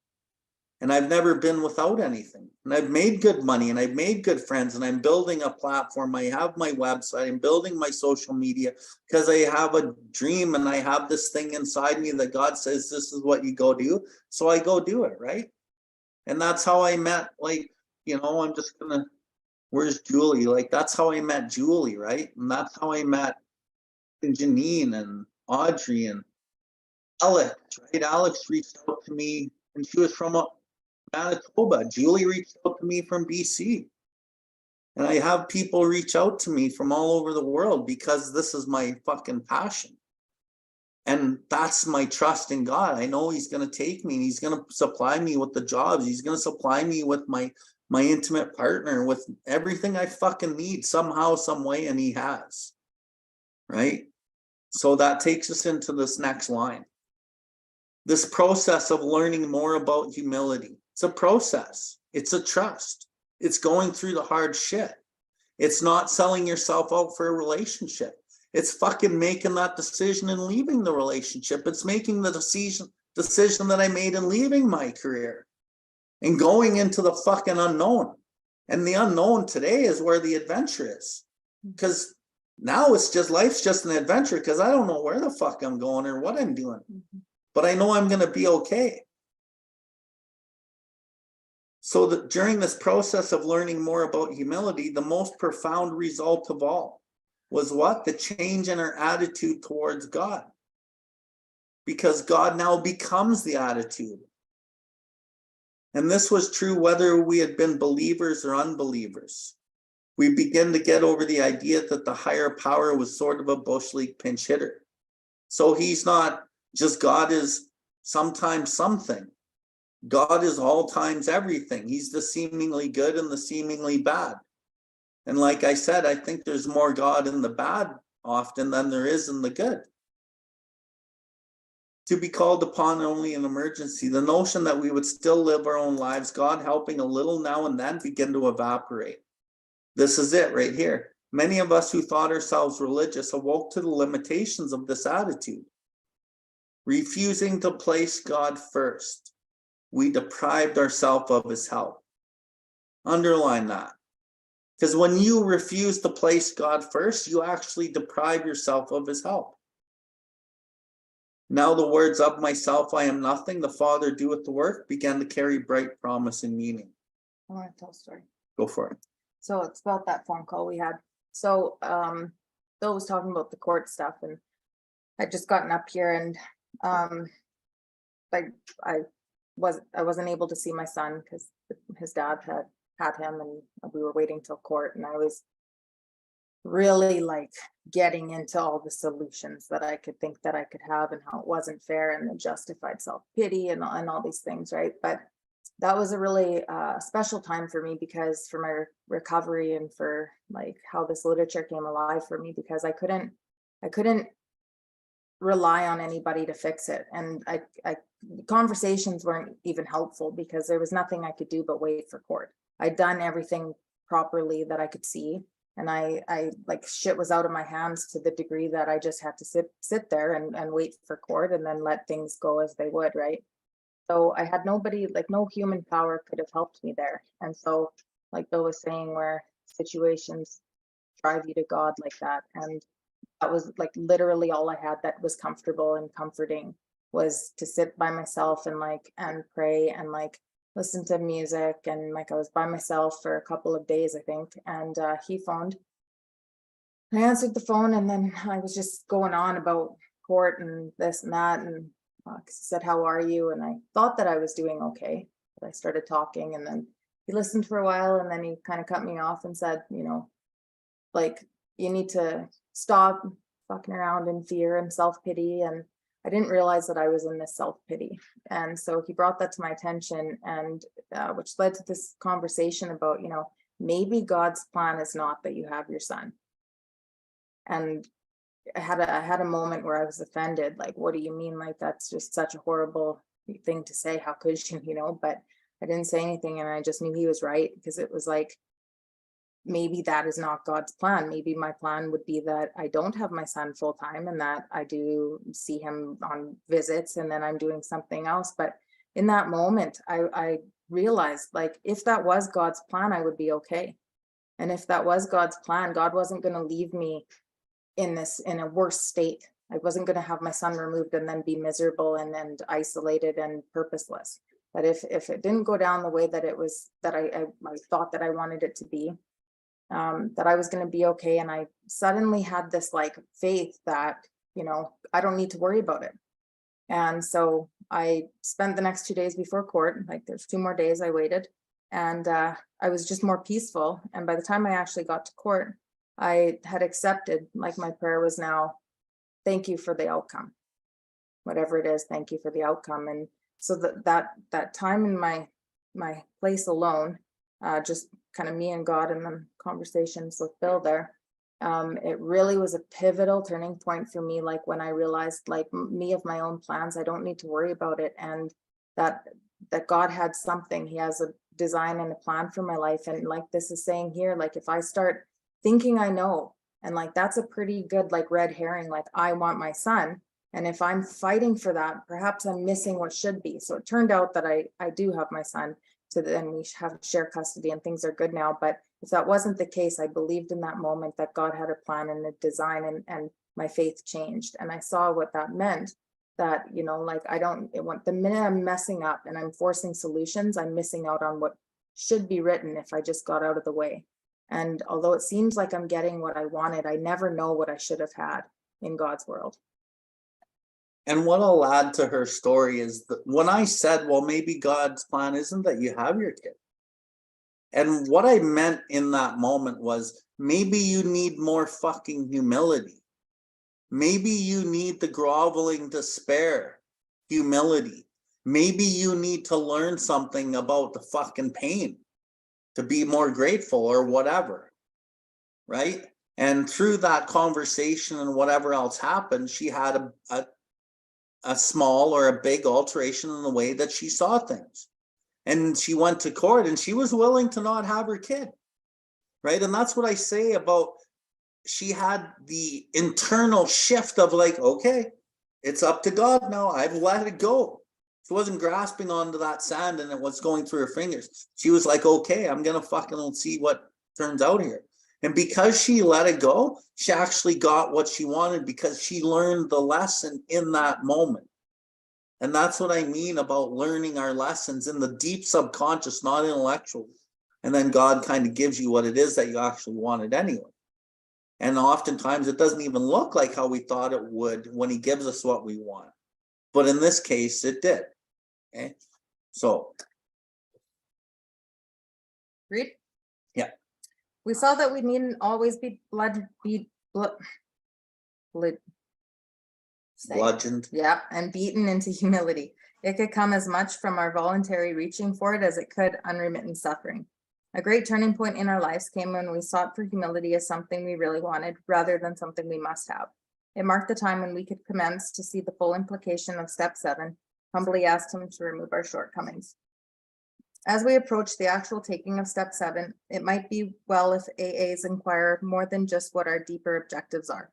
And I've never been without anything. And I've made good money, and I've made good friends, and I'm building a platform. I have my website. I'm building my social media because I have a dream, and I have this thing inside me that God says, this is what you go do. So I go do it, right? And that's how I met, like, I'm just going to, where's Julie? Like, that's how I met Julie, right? And that's how I met Janine and Audrey and Alex, right? Alex reached out to me, and she was from Manitoba. Julie reached out to me from BC. And I have people reach out to me from all over the world because this is my fucking passion. And that's my trust in God. I know he's going to take me and he's going to supply me with the jobs. He's going to supply me with my intimate partner, with everything I fucking need somehow, some way, and he has. Right? So that takes us into this next line. This process of learning more about humility. It's a process. It's a trust. It's going through the hard shit. It's not selling yourself out for a relationship. It's fucking making that decision and leaving the relationship. It's making the decision that I made in leaving my career and going into the fucking unknown. And the unknown today is where the adventure is. Because now it's just, life's just an adventure because I don't know where the fuck I'm going or what I'm doing. But I know I'm going to be okay. So that during this process of learning more about humility, the most profound result of all was what? The change in our attitude towards God. Because God now becomes the attitude. And this was true whether we had been believers or unbelievers. We begin to get over the idea that the higher power was sort of a bush league pinch hitter. So he's not just, God is sometimes something. God is all times everything. He's the seemingly good and the seemingly bad. And like I said, I think there's more God in the bad often than there is in the good. To be called upon only in emergency, the notion that we would still live our own lives, God helping a little now and then, begin to evaporate. This is it right here. Many of us who thought ourselves religious awoke to the limitations of this attitude. Refusing to place God first, we deprived ourselves of his help. Underline that. Because when you refuse to place God first, you actually deprive yourself of his help. Now the words of myself, I am nothing, the Father doeth the work, began to carry bright promise and meaning. I want to tell a story. Go for it. So it's about that phone call we had. So Bill was talking about the court stuff, and I'd just gotten up here, and like I wasn't able to see my son because his dad had him, and we were waiting till court, and I was really like getting into all the solutions that I could think that I could have and how it wasn't fair and the justified self-pity and all these things, right? But that was a really special time for me, because for my recovery and for like how this literature came alive for me, because I couldn't rely on anybody to fix it. And conversations weren't even helpful, because there was nothing I could do but wait for court. I'd done everything properly that I could see. And I like shit was out of my hands to the degree that I just had to sit there and wait for court and then let things go as they would, right? So I had nobody, like no human power could have helped me there. And so like Bill was saying, where situations drive you to God like that. And that was like literally all I had that was comfortable and comforting, was to sit by myself and pray and like listen to music. And like I was by myself for a couple of days, I think. And he phoned. I answered the phone, and then I was just going on about court and this and that. And he said, "How are you?" And I thought that I was doing okay. But I started talking, and then he listened for a while, and then he kind of cut me off and said, like, you need to stop fucking around in fear and self-pity. And I didn't realize that I was in this self-pity. And so he brought that to my attention, and which led to this conversation about, maybe God's plan is not that you have your son. And I had a moment where I was offended. Like, what do you mean? Like, that's just such a horrible thing to say. How could you, but I didn't say anything, and I just knew he was right, because it was like, maybe that is not God's plan. Maybe my plan would be that I don't have my son full time, and that I do see him on visits, and then I'm doing something else. But in that moment, I realized, like, if that was God's plan, I would be okay. And if that was God's plan, God wasn't going to leave me in a worse state. I wasn't going to have my son removed and then be miserable and isolated and purposeless. But if it didn't go down the way that it was, that I thought that I wanted it to be, that I was going to be okay. And I suddenly had this like faith that, I don't need to worry about it. And so I spent the next 2 days before court, like there's 2 more days I waited, and I was just more peaceful. And by the time I actually got to court, I had accepted, like my prayer was now, thank you for the outcome, whatever it is, thank you for the outcome. And so that time in my place alone, just kind of me and God, and then conversations with Bill there, it really was a pivotal turning point for me. Like when I realized, like me of my own plans, I don't need to worry about it. And that God had something, he has a design and a plan for my life. And like this is saying here, like if I start thinking I know, and like that's a pretty good like red herring, like I want my son, and if I'm fighting for that, perhaps I'm missing what should be. So it turned out that I do have my son, and we have shared custody, and things are good now. But if that wasn't the case, I believed in that moment that God had a plan and a design, and my faith changed. And I saw what that meant, that, like the minute I'm messing up and I'm forcing solutions, I'm missing out on what should be written if I just got out of the way. And although it seems like I'm getting what I wanted, I never know what I should have had in God's world. And what I'll add to her story is that when I said, well, maybe God's plan isn't that you have your kid. And what I meant in that moment was, maybe you need more fucking humility. Maybe you need the groveling despair, humility. Maybe you need to learn something about the fucking pain to be more grateful or whatever, right? And through that conversation and whatever else happened, she had a small or a big alteration in the way that she saw things. And she went to court, and she was willing to not have her kid, right? And that's what I say about, she had the internal shift of like, okay, it's up to God now. I've let it go. She wasn't grasping onto that sand and it was going through her fingers. She was like, okay, I'm going to fucking see what turns out here. And because she let it go, she actually got what she wanted, because she learned the lesson in that moment. And that's what I mean about learning our lessons in the deep subconscious, not intellectually. And then God kind of gives you what it is that you actually wanted anyway. And oftentimes it doesn't even look like how we thought it would when he gives us what we want. But in this case, it did. Okay. So. Read. Yeah. We saw that we needn't always be Bludgeoned. yeah, and beaten into humility. It could come as much from our voluntary reaching for it as it could unremittent suffering. A great turning point in our lives came when we sought for humility as something we really wanted, rather than something we must have. It marked the time when we could commence to see the full implication of step 7, humbly asked him to remove our shortcomings. As we approach the actual taking of step 7, it might be well if AAs inquire more than just what our deeper objectives are.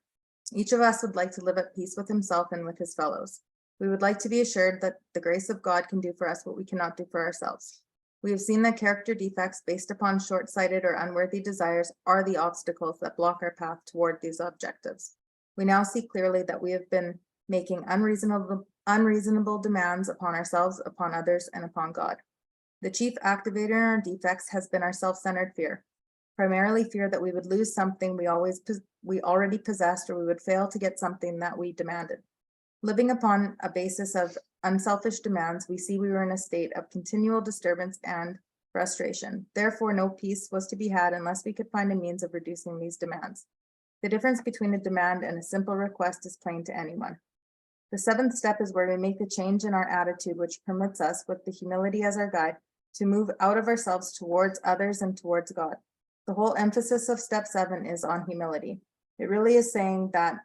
Each of us would like to live at peace with himself and with his fellows. We would like to be assured that the grace of God can do for us what we cannot do for ourselves. We have seen that character defects based upon short-sighted or unworthy desires are the obstacles that block our path toward these objectives. We now see clearly that we have been making unreasonable demands upon ourselves, upon others, and upon God. The chief activator in our defects has been our self-centered fear, primarily fear that we would lose something we already possessed, or we would fail to get something that we demanded. Living upon a basis of unselfish demands, we see we were in a state of continual disturbance and frustration. Therefore, no peace was to be had unless we could find a means of reducing these demands. The difference between a demand and a simple request is plain to anyone. The 7th step is where we make the change in our attitude, which permits us, with the humility as our guide, to move out of ourselves towards others and towards God. The whole emphasis of step 7 is on humility. It really is saying that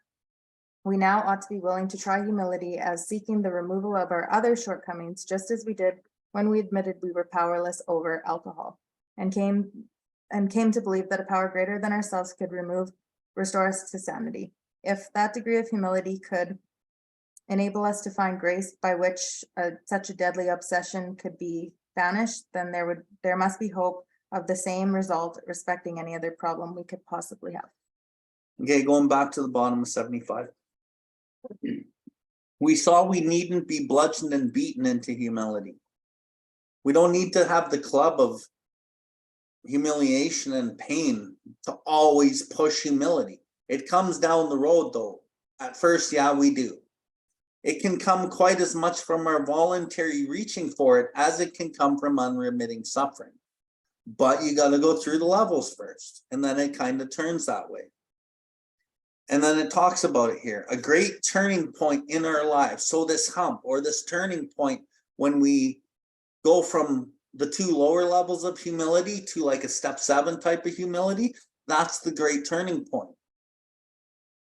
we now ought to be willing to try humility as seeking the removal of our other shortcomings, just as we did when we admitted we were powerless over alcohol and came to believe that a power greater than ourselves could restore us to sanity. If that degree of humility could enable us to find grace by which such a deadly obsession could be banished, then there must be hope of the same result respecting any other problem we could possibly have. Okay, going back to the bottom of 75. We saw we needn't be bludgeoned and beaten into humility. We don't need to have the club of humiliation and pain to always push humility. It comes down the road though. At first, yeah, we do. It can come quite as much from our voluntary reaching for it as it can come from unremitting suffering. But you got to go through the levels first, and then it kind of turns that way. And then it talks about it here, a great turning point in our lives. So this hump, or this turning point, when we go from the 2 lower levels of humility to like a step 7 type of humility, that's the great turning point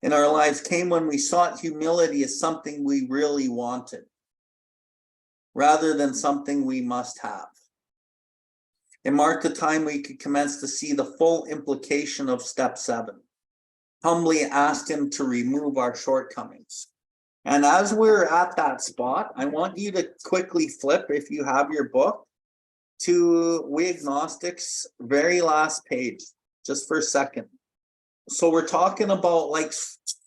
in our lives, came when we sought humility as something we really wanted, rather than something we must have. It marked the time we could commence to see the full implication of step 7. Humbly asked him to remove our shortcomings. And as we're at that spot, I want you to quickly flip, if you have your book, to We Agnostics' very last page, just for a second. So we're talking about like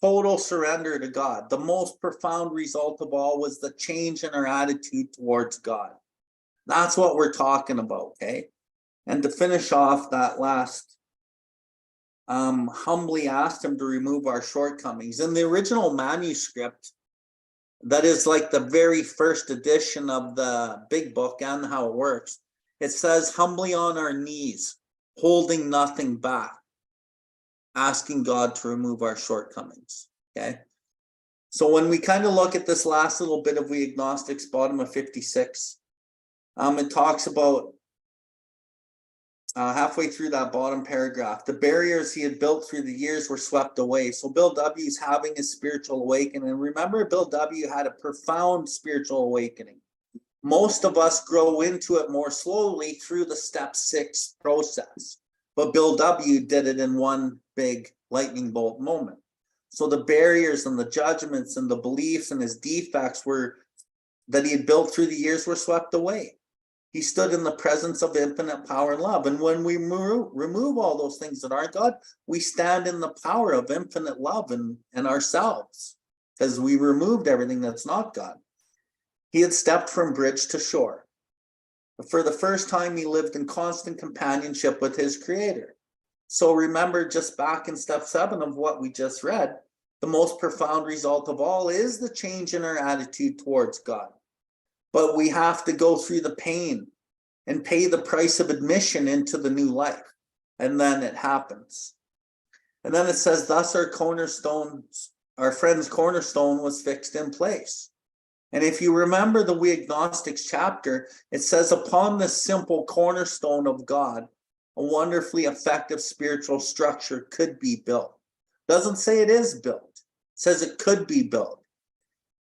total surrender to God. The most profound result of all was the change in our attitude towards God. That's what we're talking about, okay? And to finish off that last, humbly asked him to remove our shortcomings. In the original manuscript, that is like the very first edition of the big book and how it works, it says humbly on our knees, holding nothing back, asking God to remove our shortcomings, okay? So when we kind of look at this last little bit of We Agnostics, bottom of 56, it talks about halfway through that bottom paragraph, the barriers he had built through the years were swept away. So Bill W is having a spiritual awakening. And remember, Bill W had a profound spiritual awakening. Most of us grow into it more slowly through the step 6 process. But Bill W did it in one big lightning bolt moment. So the barriers and the judgments and the beliefs and his defects that he had built through the years were swept away. He stood in the presence of infinite power and love. And when we remove all those things that aren't God, we stand in the power of infinite love and ourselves, because we removed everything that's not God. He had stepped from bridge to shore. But for the first time, he lived in constant companionship with his Creator. So remember, just back in step 7 of what we just read, the most profound result of all is the change in our attitude towards God. But we have to go through the pain and pay the price of admission into the new life. And then it happens. And then it says, thus our friend's cornerstone was fixed in place. And if you remember the We Agnostics chapter, it says, upon this simple cornerstone of God, a wonderfully effective spiritual structure could be built. Doesn't say it is built. It says it could be built.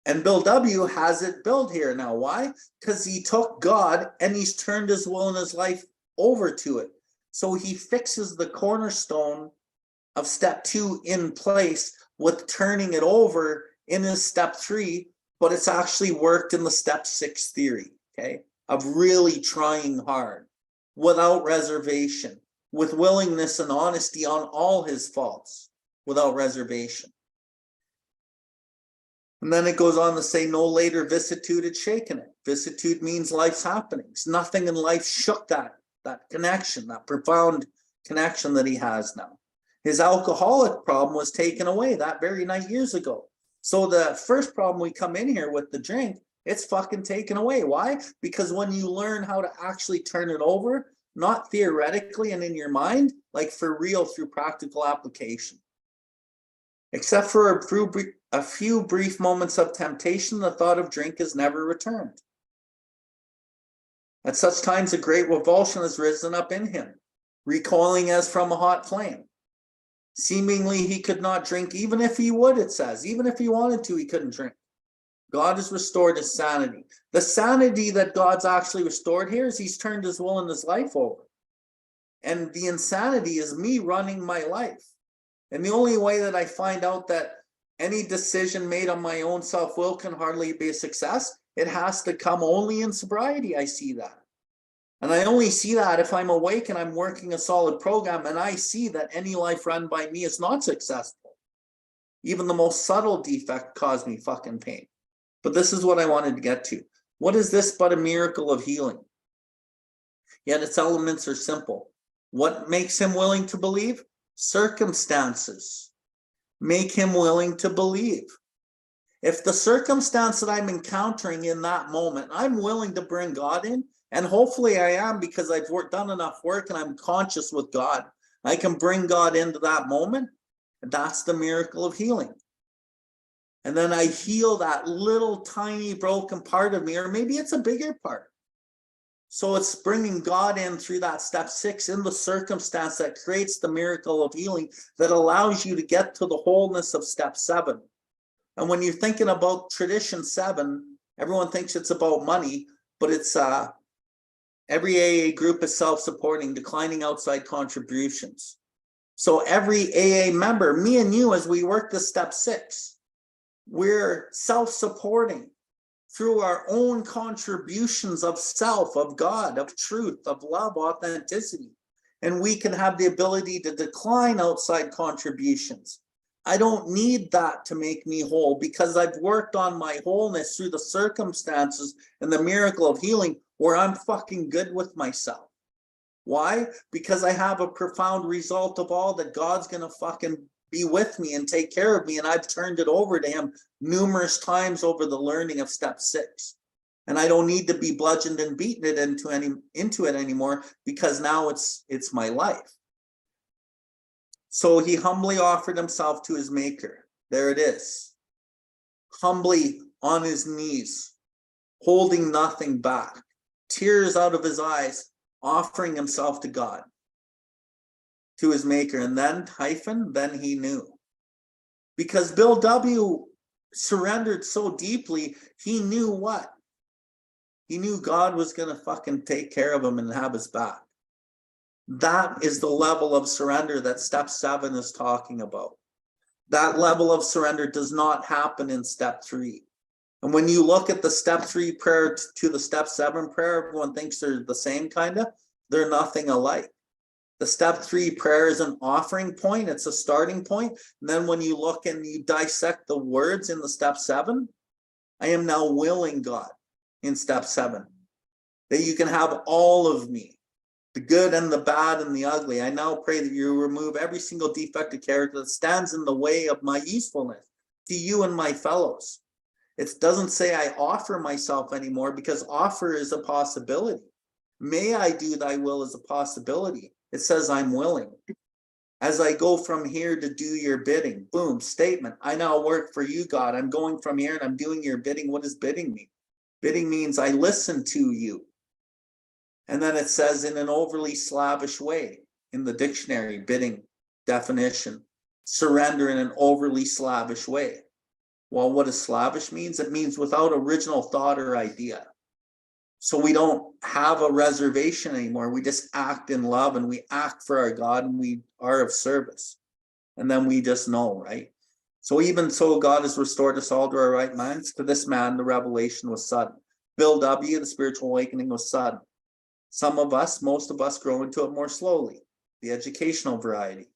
And Bill W. has it built here now. Why? Because he took God and he's turned his will and his life over to it. So he fixes the cornerstone of step 2 in place with turning it over in his step 3, but it's actually worked in the step 6 theory, okay, of really trying hard without reservation, with willingness and honesty on all his faults, without reservation. And then it goes on to say, no later vicissitude had shaken it. Vicissitude means life's happenings. Nothing in life shook that connection, that profound connection that he has now. His alcoholic problem was taken away that very night years ago. So the first problem we come in here with the drink, it's fucking taken away. Why? Because when you learn how to actually turn it over, not theoretically and in your mind, like for real through practical application. Except for a few brief moments of temptation, the thought of drink is never returned. At such times, a great revulsion has risen up in him, recoiling as from a hot flame. Seemingly, he could not drink, even if he would, it says. Even if he wanted to, he couldn't drink. God has restored his sanity. The sanity that God's actually restored here is he's turned his will and his life over. And the insanity is me running my life. And the only way that I find out that any decision made on my own self-will can hardly be a success, it has to come only in sobriety. I see that. And I only see that if I'm awake and I'm working a solid program and I see that any life run by me is not successful. Even the most subtle defect caused me fucking pain. But this is what I wanted to get to. What is this but a miracle of healing? Yet its elements are simple. What makes him willing to believe? Circumstances make him willing to believe. If the circumstance that I'm encountering in that moment, I'm willing to bring God in, and hopefully I am because I've done enough work and I'm conscious with God. I can bring God into that moment, and that's the miracle of healing. And then I heal that little tiny broken part of me, or maybe it's a bigger part. So it's bringing God in through that step 6 in the circumstance that creates the miracle of healing that allows you to get to the wholeness of step 7. And when you're thinking about tradition 7, everyone thinks it's about money, but it's every AA group is self-supporting, declining outside contributions. So every AA member, me and you, as we work the step 6, we're self-supporting through our own contributions of self, of God, of truth, of love, authenticity. And we can have the ability to decline outside contributions. I don't need that to make me whole because I've worked on my wholeness through the circumstances and the miracle of healing where I'm fucking good with myself. Why? Because I have a profound result of all that God's going to fucking be with me and take care of me. And I've turned it over to him numerous times over the learning of step 6. And I don't need to be bludgeoned and beaten it into it anymore because now it's my life. So he humbly offered himself to his maker. There it is. Humbly on his knees, holding nothing back, tears out of his eyes, offering himself to God, to his maker. And then then he knew. Because Bill W. surrendered so deeply, he knew what? He knew God was going to fucking take care of him and have his back. That is the level of surrender that step 7 is talking about. That level of surrender does not happen in step 3. And when you look at the step 3 prayer to the step 7 prayer, everyone thinks they're the same kind of. They're nothing alike. The step 3 prayer is an offering point. It's a starting point. And then when you look and you dissect the words in the step 7, I am now willing, God, in step 7, that you can have all of me, the good and the bad and the ugly. I now pray that you remove every single defective character that stands in the way of my usefulness to you and my fellows. It doesn't say I offer myself anymore because offer is a possibility. May I do thy will is a possibility. It says, I'm willing. As I go from here to do your bidding, boom, statement. I now work for you, God. I'm going from here and I'm doing your bidding. What does bidding mean? Bidding means I listen to you. And then it says in an overly slavish way in the dictionary, bidding definition, surrender in an overly slavish way. Well, what does slavish means? It means without original thought or idea. So we don't have a reservation anymore. We just act in love and we act for our God and we are of service. And then we just know, right? So even so, God has restored us all to our right minds. To this man, the revelation was sudden. Bill W., the spiritual awakening was sudden. Some of us, most of us, grow into it more slowly, the educational variety.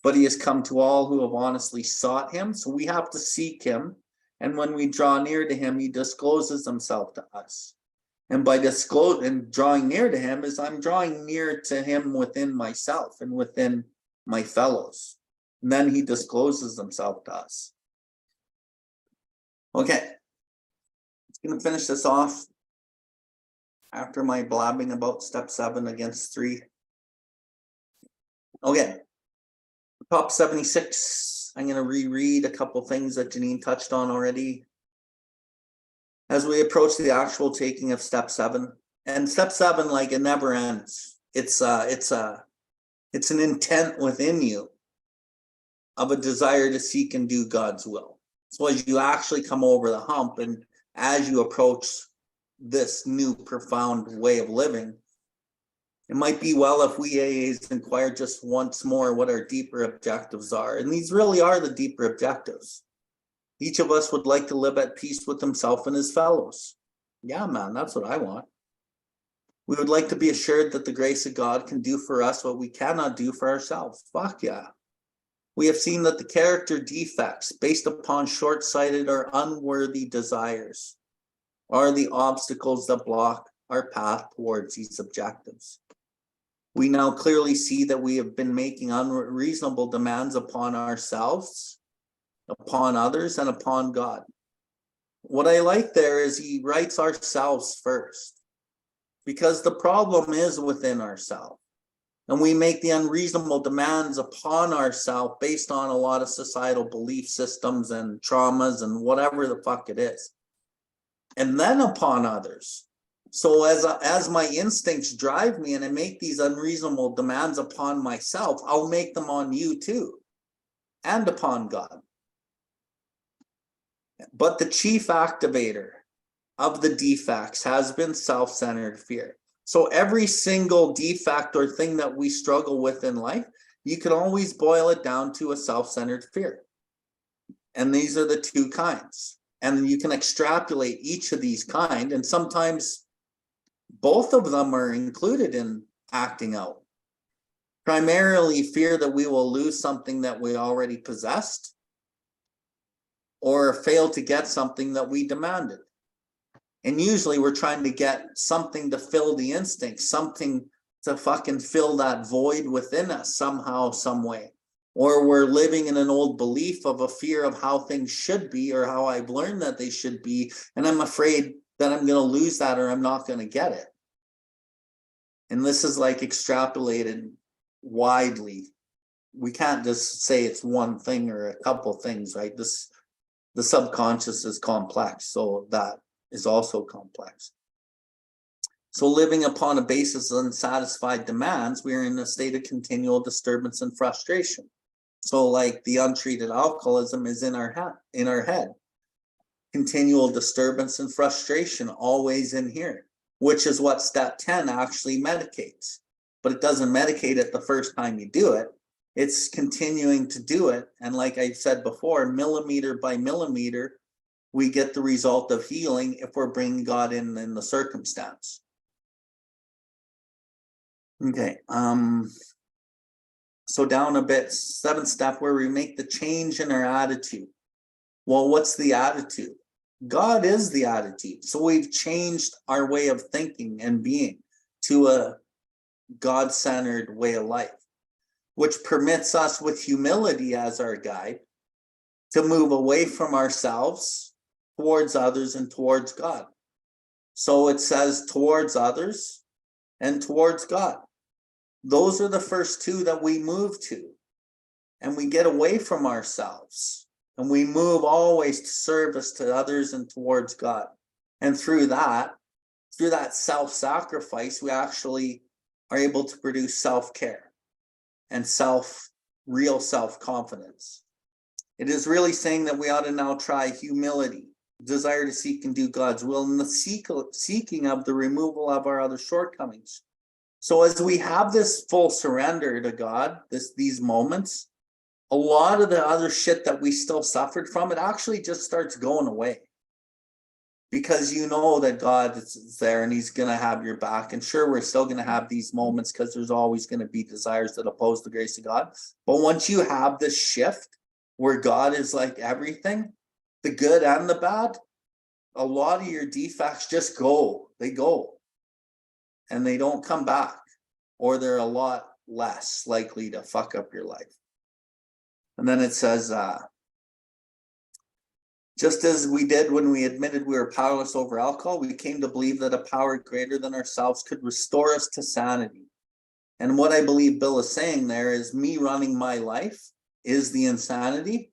But he has come to all who have honestly sought him. So we have to seek him. And when we draw near to him, he discloses himself to us. And by drawing near to him is I'm drawing near to him within myself and within my fellows. And then he discloses himself to us. Okay. I'm going to finish this off after my blabbing about step 7 against 3. Okay. Top 76. I'm going to reread a couple things that Janine touched on already. As we approach the actual taking of step 7, and step 7, like, it never ends. It's an intent within you of a desire to seek and do God's will. So as you actually come over the hump and as you approach this new profound way of living, it might be well if we AAs inquire just once more what our deeper objectives are. And these really are the deeper objectives. Each of us would like to live at peace with himself and his fellows. Yeah, man, that's what I want. We would like to be assured that the grace of God can do for us what we cannot do for ourselves. Fuck yeah. We have seen that the character defects based upon short-sighted or unworthy desires are the obstacles that block our path towards these objectives. We now clearly see that we have been making unreasonable demands upon ourselves, upon others, and upon God. What I like there is he writes ourselves first, because the problem is within ourselves. And we make the unreasonable demands upon ourselves based on a lot of societal belief systems and traumas and whatever the fuck it is. And then upon others. So as my instincts drive me and I make these unreasonable demands upon myself, I'll make them on you too, and upon God. But the chief activator of the defects has been self-centered fear. So every single defect or thing that we struggle with in life, you can always boil it down to a self-centered fear. And these are the two kinds. And you can extrapolate each of these kind, and sometimes both of them are included in acting out. Primarily fear that we will lose something that we already possessed, or fail to get something that we demanded. And usually we're trying to get something to fill the instinct, something to fucking fill that void within us somehow, some way. Or we're living in an old belief of a fear of how things should be or how I've learned that they should be. And I'm afraid that I'm going to lose that or I'm not going to get it. And this is like extrapolated widely. We can't just say it's one thing or a couple things, right? The subconscious is complex, so that is also complex. So living upon a basis of unsatisfied demands, we are in a state of continual disturbance and frustration. So like the untreated alcoholism is in our head. Continual disturbance and frustration always in here, which is what step 10 actually medicates. But it doesn't medicate it the first time you do it. It's continuing to do it. And like I said before, millimeter by millimeter, we get the result of healing if we're bringing God in the circumstance. Okay. So down a bit, 7th step, where we make the change in our attitude. Well, what's the attitude? God is the attitude. So we've changed our way of thinking and being to a God-centered way of life, which permits us with humility as our guide to move away from ourselves towards others and towards God. So it says towards others and towards God. those are the first two that we move to. And we get away from ourselves. And we move always to service to others and towards God. And through that self-sacrifice, we actually are able to produce self-care and real self-confidence. It is really saying that we ought to now try humility, desire to seek and do God's will, and the seeking of the removal of our other shortcomings. So as we have this full surrender to God, these moments, a lot of the other shit that we still suffered from, it actually just starts going away. Because you know that God is there and he's going to have your back. And sure, we're still going to have these moments because there's always going to be desires that oppose the grace of God. But once you have this shift where God is like everything, the good and the bad, a lot of your defects just go. They go. And they don't come back. Or they're a lot less likely to fuck up your life. And then it says, just as we did when we admitted we were powerless over alcohol, we came to believe that a power greater than ourselves could restore us to sanity. And what I believe Bill is saying there is me running my life is the insanity,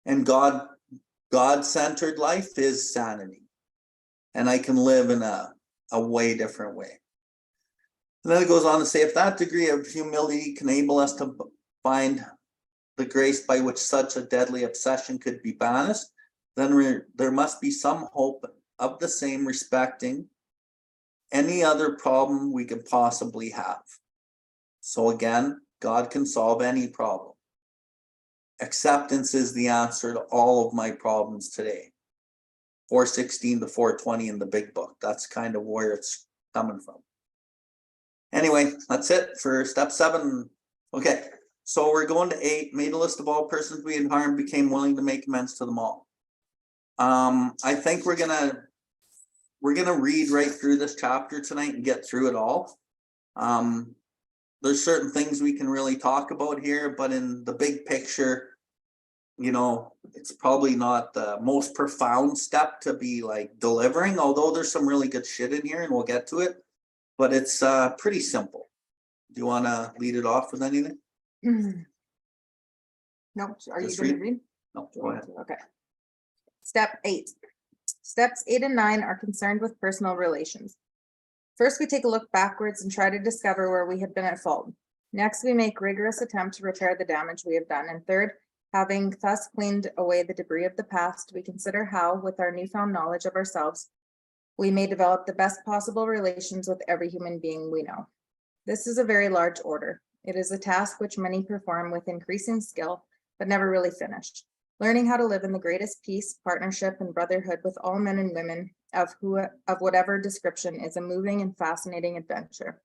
and God-centered life is sanity. And I can live in a way different way. And then it goes on to say, if that degree of humility can enable us to find the grace by which such a deadly obsession could be banished, then there must be some hope of the same respecting any other problem we could possibly have. So again, God can solve any problem. Acceptance is the answer to all of my problems today. 416 to 420 in the big book. That's kind of where it's coming from. Anyway, that's it for step 7. Okay, so we're going to 8. Made a list of all persons we had harmed, became willing to make amends to them all. I think we're gonna read right through this chapter tonight and get through it all. There's certain things we can really talk about here, but in the big picture, you know, it's probably not the most profound step to be like delivering, although there's some really good shit in here and we'll get to it, but it's pretty simple. Do you want to lead it off with anything? No, are you Just going to read? read? No, go ahead. Okay. Step 8. Steps 8 and 9 are concerned with personal relations. First, we take a look backwards and try to discover where we have been at fault. Next, we make rigorous attempt to repair the damage we have done. And third, having thus cleaned away the debris of the past, we consider how, with our newfound knowledge of ourselves, we may develop the best possible relations with every human being we know. This is a very large order. It is a task which many perform with increasing skill, but never really finish. Learning how to live in the greatest peace, partnership, and brotherhood with all men and women of whatever description is a moving and fascinating adventure.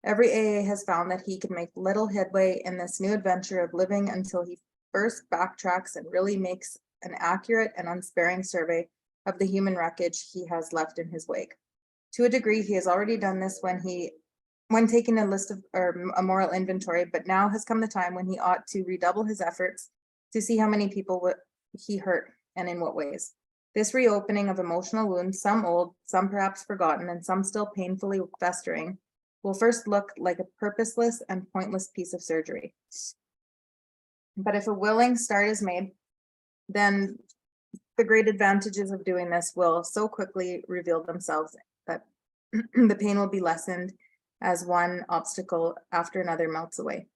Every AA has found that he can make little headway in this new adventure of living until he first backtracks and really makes an accurate and unsparing survey of the human wreckage he has left in his wake. To a degree, he has already done this when taking a list of a moral inventory, but now has come the time when he ought to redouble his efforts to see how many people he hurt and in what ways. This reopening of emotional wounds, some old, some perhaps forgotten, and some still painfully festering, will first look like a purposeless and pointless piece of surgery. But if a willing start is made, then the great advantages of doing this will so quickly reveal themselves that the pain will be lessened as one obstacle after another melts away.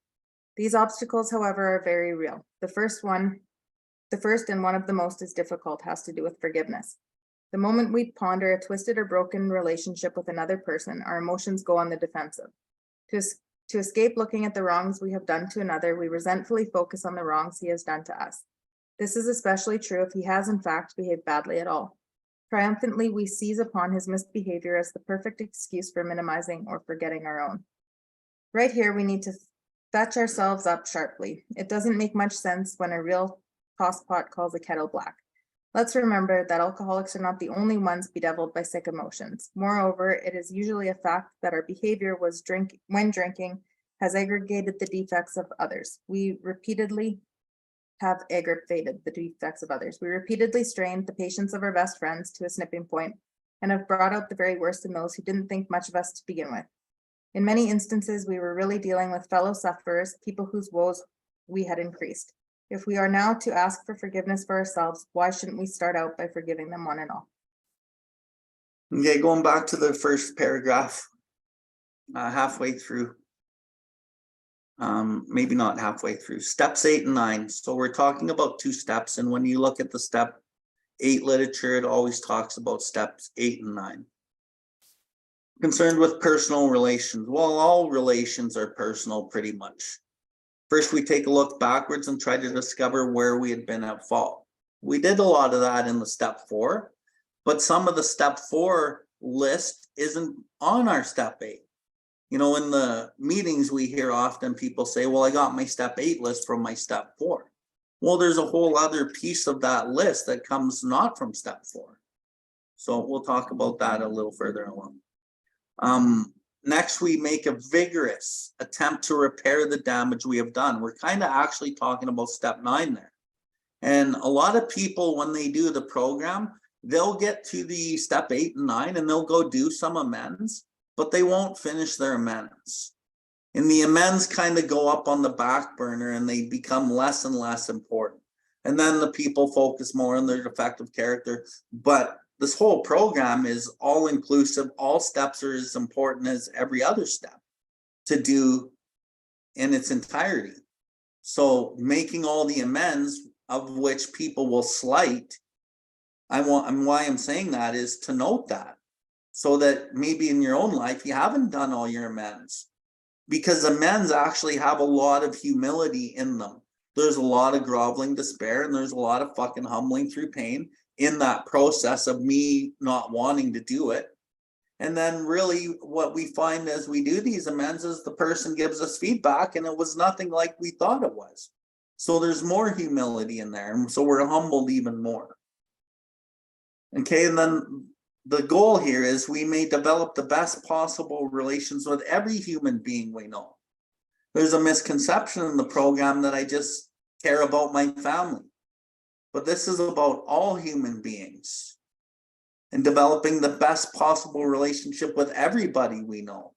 These obstacles, however, are very real. The first and one of the most is difficult has to do with forgiveness. The moment we ponder a twisted or broken relationship with another person, our emotions go on the defensive. To escape looking at the wrongs we have done to another, we resentfully focus on the wrongs he has done to us. This is especially true if he has in fact behaved badly at all. Triumphantly, we seize upon his misbehavior as the perfect excuse for minimizing or forgetting our own. Right here, we need to fetch ourselves up sharply. It doesn't make much sense when a real tosspot calls a kettle black. Let's remember that alcoholics are not the only ones bedeviled by sick emotions. Moreover, it is usually a fact that our behavior when drinking has aggravated the defects of others. We repeatedly aggravated the defects of others. We repeatedly strained the patience of our best friends to a snipping point and have brought out the very worst in those who didn't think much of us to begin with. In many instances, we were really dealing with fellow sufferers, people whose woes we had increased. If we are now to ask for forgiveness for ourselves, why shouldn't we start out by forgiving them one and all? Okay, going back to the first paragraph, halfway through. Maybe not halfway through. Steps 8 and 9. So we're talking about 2 steps. And when you look at the step 8 literature, it always talks about steps 8 and 9. Concerned with personal relations. Well, all relations are personal pretty much. First, we take a look backwards and try to discover where we had been at fault. We did a lot of that in the step 4, but some of the step 4 list isn't on our step 8. You know, in the meetings we hear often people say, well, I got my step 8 list from my step 4. Well, there's a whole other piece of that list that comes not from step 4. So we'll talk about that a little further along. Next, we make a vigorous attempt to repair the damage we have done. We're kind of actually talking about step 9 there. And a lot of people, when they do the program, they'll get to the step 8 and 9 and they'll go do some amends, but they won't finish their amends. And the amends kind of go up on the back burner and they become less and less important. And then the people focus more on their defective character. But this whole program is all inclusive. All steps are as important as every other step to do in its entirety. So making all the amends, of which people will slight, why I'm saying that is to note that, so that maybe in your own life you haven't done all your amends, because amends actually have a lot of humility in them. There's a lot of groveling despair, and there's a lot of fucking humbling through pain in that process of me not wanting to do it. And then really what we find as we do these amends is the person gives us feedback and it was nothing like we thought it was. So there's more humility in there. And so we're humbled even more. Okay, and then the goal here is we may develop the best possible relations with every human being we know. There's a misconception in the program that I just care about my family. But this is about all human beings and developing the best possible relationship with everybody we know.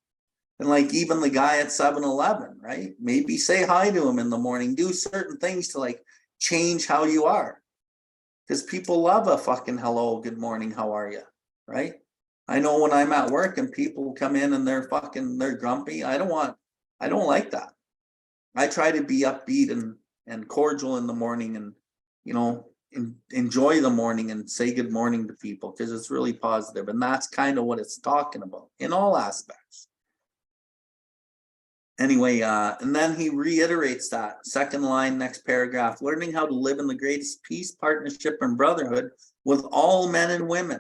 And like even the guy at 7-Eleven, right? Maybe say hi to him in the morning, do certain things to like change how you are. Because people love a fucking hello, good morning, how are you? Right? I know when I'm at work and people come in and they're grumpy. I don't like that. I try to be upbeat and cordial in the morning and, you know, enjoy the morning and say good morning to people because it's really positive. And that's kind of what it's talking about in all aspects. Anyway, and then he reiterates that second line, next paragraph, learning how to live in the greatest peace, partnership, and brotherhood with all men and women,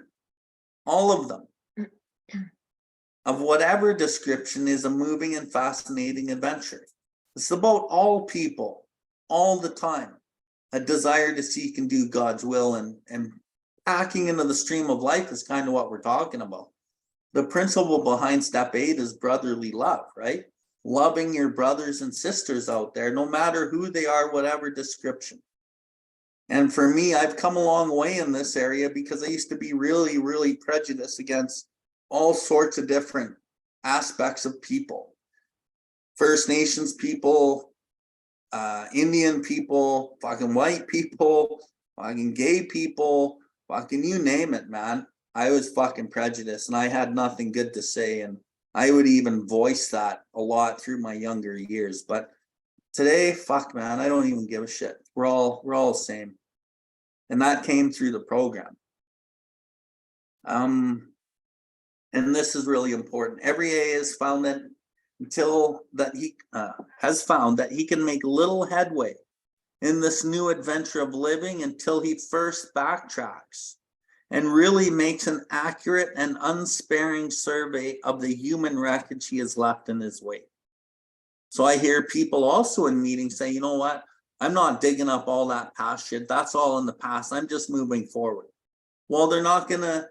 all of them, of whatever description, is a moving and fascinating adventure. It's about all people, all the time. A desire to seek and do God's will and packing into the stream of life is kind of what we're talking about. The principle behind step 8 is brotherly love, right? Loving your brothers and sisters out there, no matter who they are, whatever description. And for me, I've come a long way in this area because I used to be really, really prejudiced against all sorts of different aspects of people. First Nations people, Indian people, fucking white people, fucking gay people, fucking you name it, man. I was fucking prejudiced and I had nothing good to say. And I would even voice that a lot through my younger years. But today, fuck, man, I don't even give a shit. We're all the same. And that came through the program. And this is really important. Every AA has found that he can make little headway in this new adventure of living until he first backtracks and really makes an accurate and unsparing survey of the human wreckage he has left in his wake. So I hear people also in meetings say, you know what, I'm not digging up all that past shit. That's all in the past. I'm just moving forward. Well, they're not going to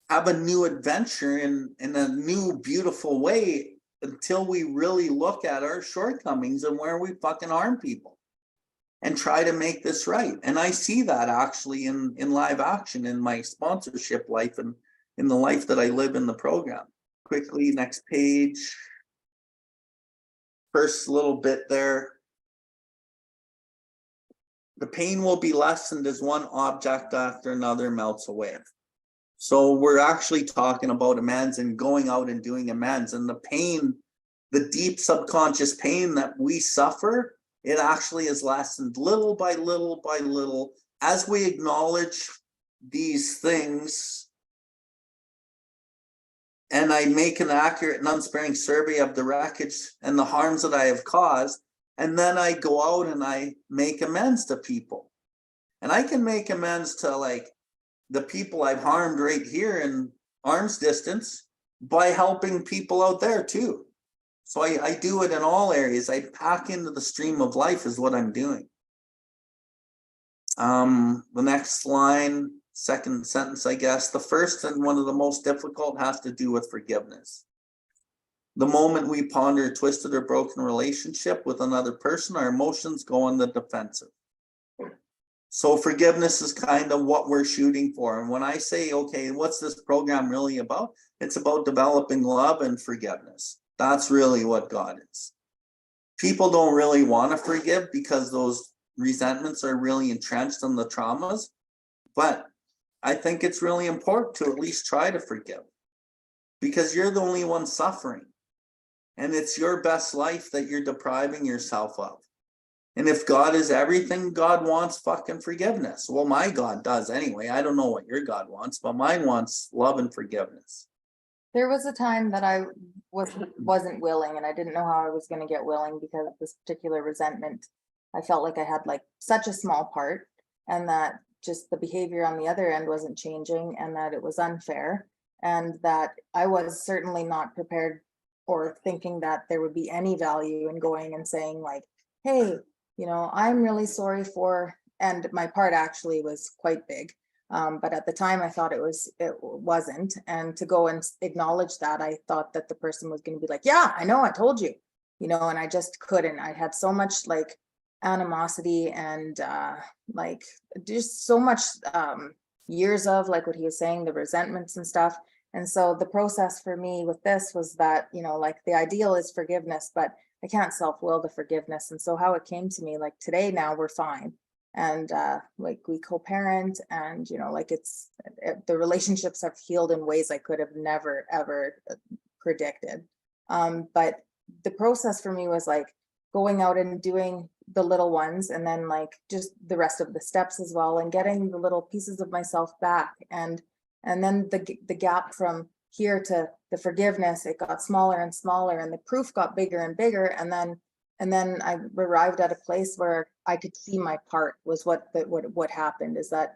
have a new adventure in a new, beautiful way until we really look at our shortcomings and where we fucking harm people and try to make this right. And I see that actually in live action in my sponsorship life and in the life that I live in the program. quickly, next page. First little bit there. The pain will be lessened as one object after another melts away. So we're actually talking about amends and going out and doing amends, and the pain, the deep subconscious pain that we suffer, it actually is lessened little by little by little as we acknowledge these things. And I make an accurate and unsparing survey of the wreckage and the harms that I have caused. And then I go out and I make amends to people. And I can make amends to like the people I've harmed right here in arm's distance by helping people out there too. So I do it in all areas. I pack into the stream of life is what I'm doing. The next line, second sentence, I guess. The first and one of the most difficult has to do with forgiveness. The moment we ponder a twisted or broken relationship with another person, our emotions go on the defensive. So forgiveness is kind of what we're shooting for. And when I say, okay, what's this program really about? It's about developing love and forgiveness. That's really what God is. People don't really want to forgive because those resentments are really entrenched in the traumas. But I think it's really important to at least try to forgive, because you're the only one suffering. And it's your best life that you're depriving yourself of. And if God is everything, God wants fucking forgiveness. Well, my God does anyway. I don't know what your God wants, but mine wants love and forgiveness. There was a time that I wasn't willing, and I didn't know how I was going to get willing because of this particular resentment. I felt like I had like such a small part, and that just the behavior on the other end wasn't changing, and that it was unfair, and that I was certainly not prepared or thinking that there would be any value in going and saying like, hey, you know, I'm really sorry for, and my part actually was quite big. But at the time I thought it wasn't. And to go and acknowledge that, I thought that the person was going to be like, yeah, I know, I told you, you know, and I just couldn't. I had so much like animosity and like just so much years of like what he was saying, the resentments and stuff. And so the process for me with this was that, you know, like the ideal is forgiveness, but I can't self-will the forgiveness. And so how it came to me, like today now we're fine. And like we co-parent, and you know, like the relationships have healed in ways I could have never ever predicted. But the process for me was like going out and doing the little ones, and then like just the rest of the steps as well, and getting the little pieces of myself back, and then the gap from here to the forgiveness, it got smaller and smaller, and the proof got bigger and bigger, and then I arrived at a place where I could see my part was what happened. Is that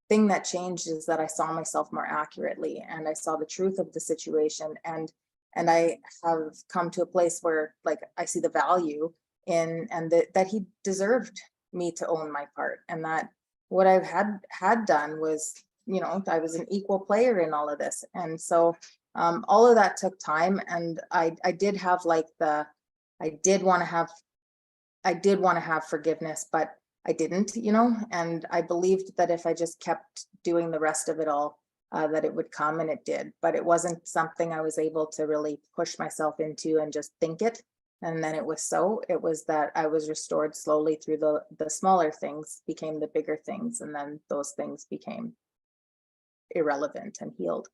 thing that changed is that I saw myself more accurately, and I saw the truth of the situation, and I have come to a place where like I see the value in, and that he deserved me to own my part, and that what I've had done was, you know, I was an equal player in all of this. And so all of that took time, and I did have like I did want to have forgiveness, but I didn't, you know, and I believed that if I just kept doing the rest of it all, that it would come, and it did. But it wasn't something I was able to really push myself into and just think it. And then it was that I was restored slowly through the smaller things became the bigger things, and then those things became irrelevant and healed.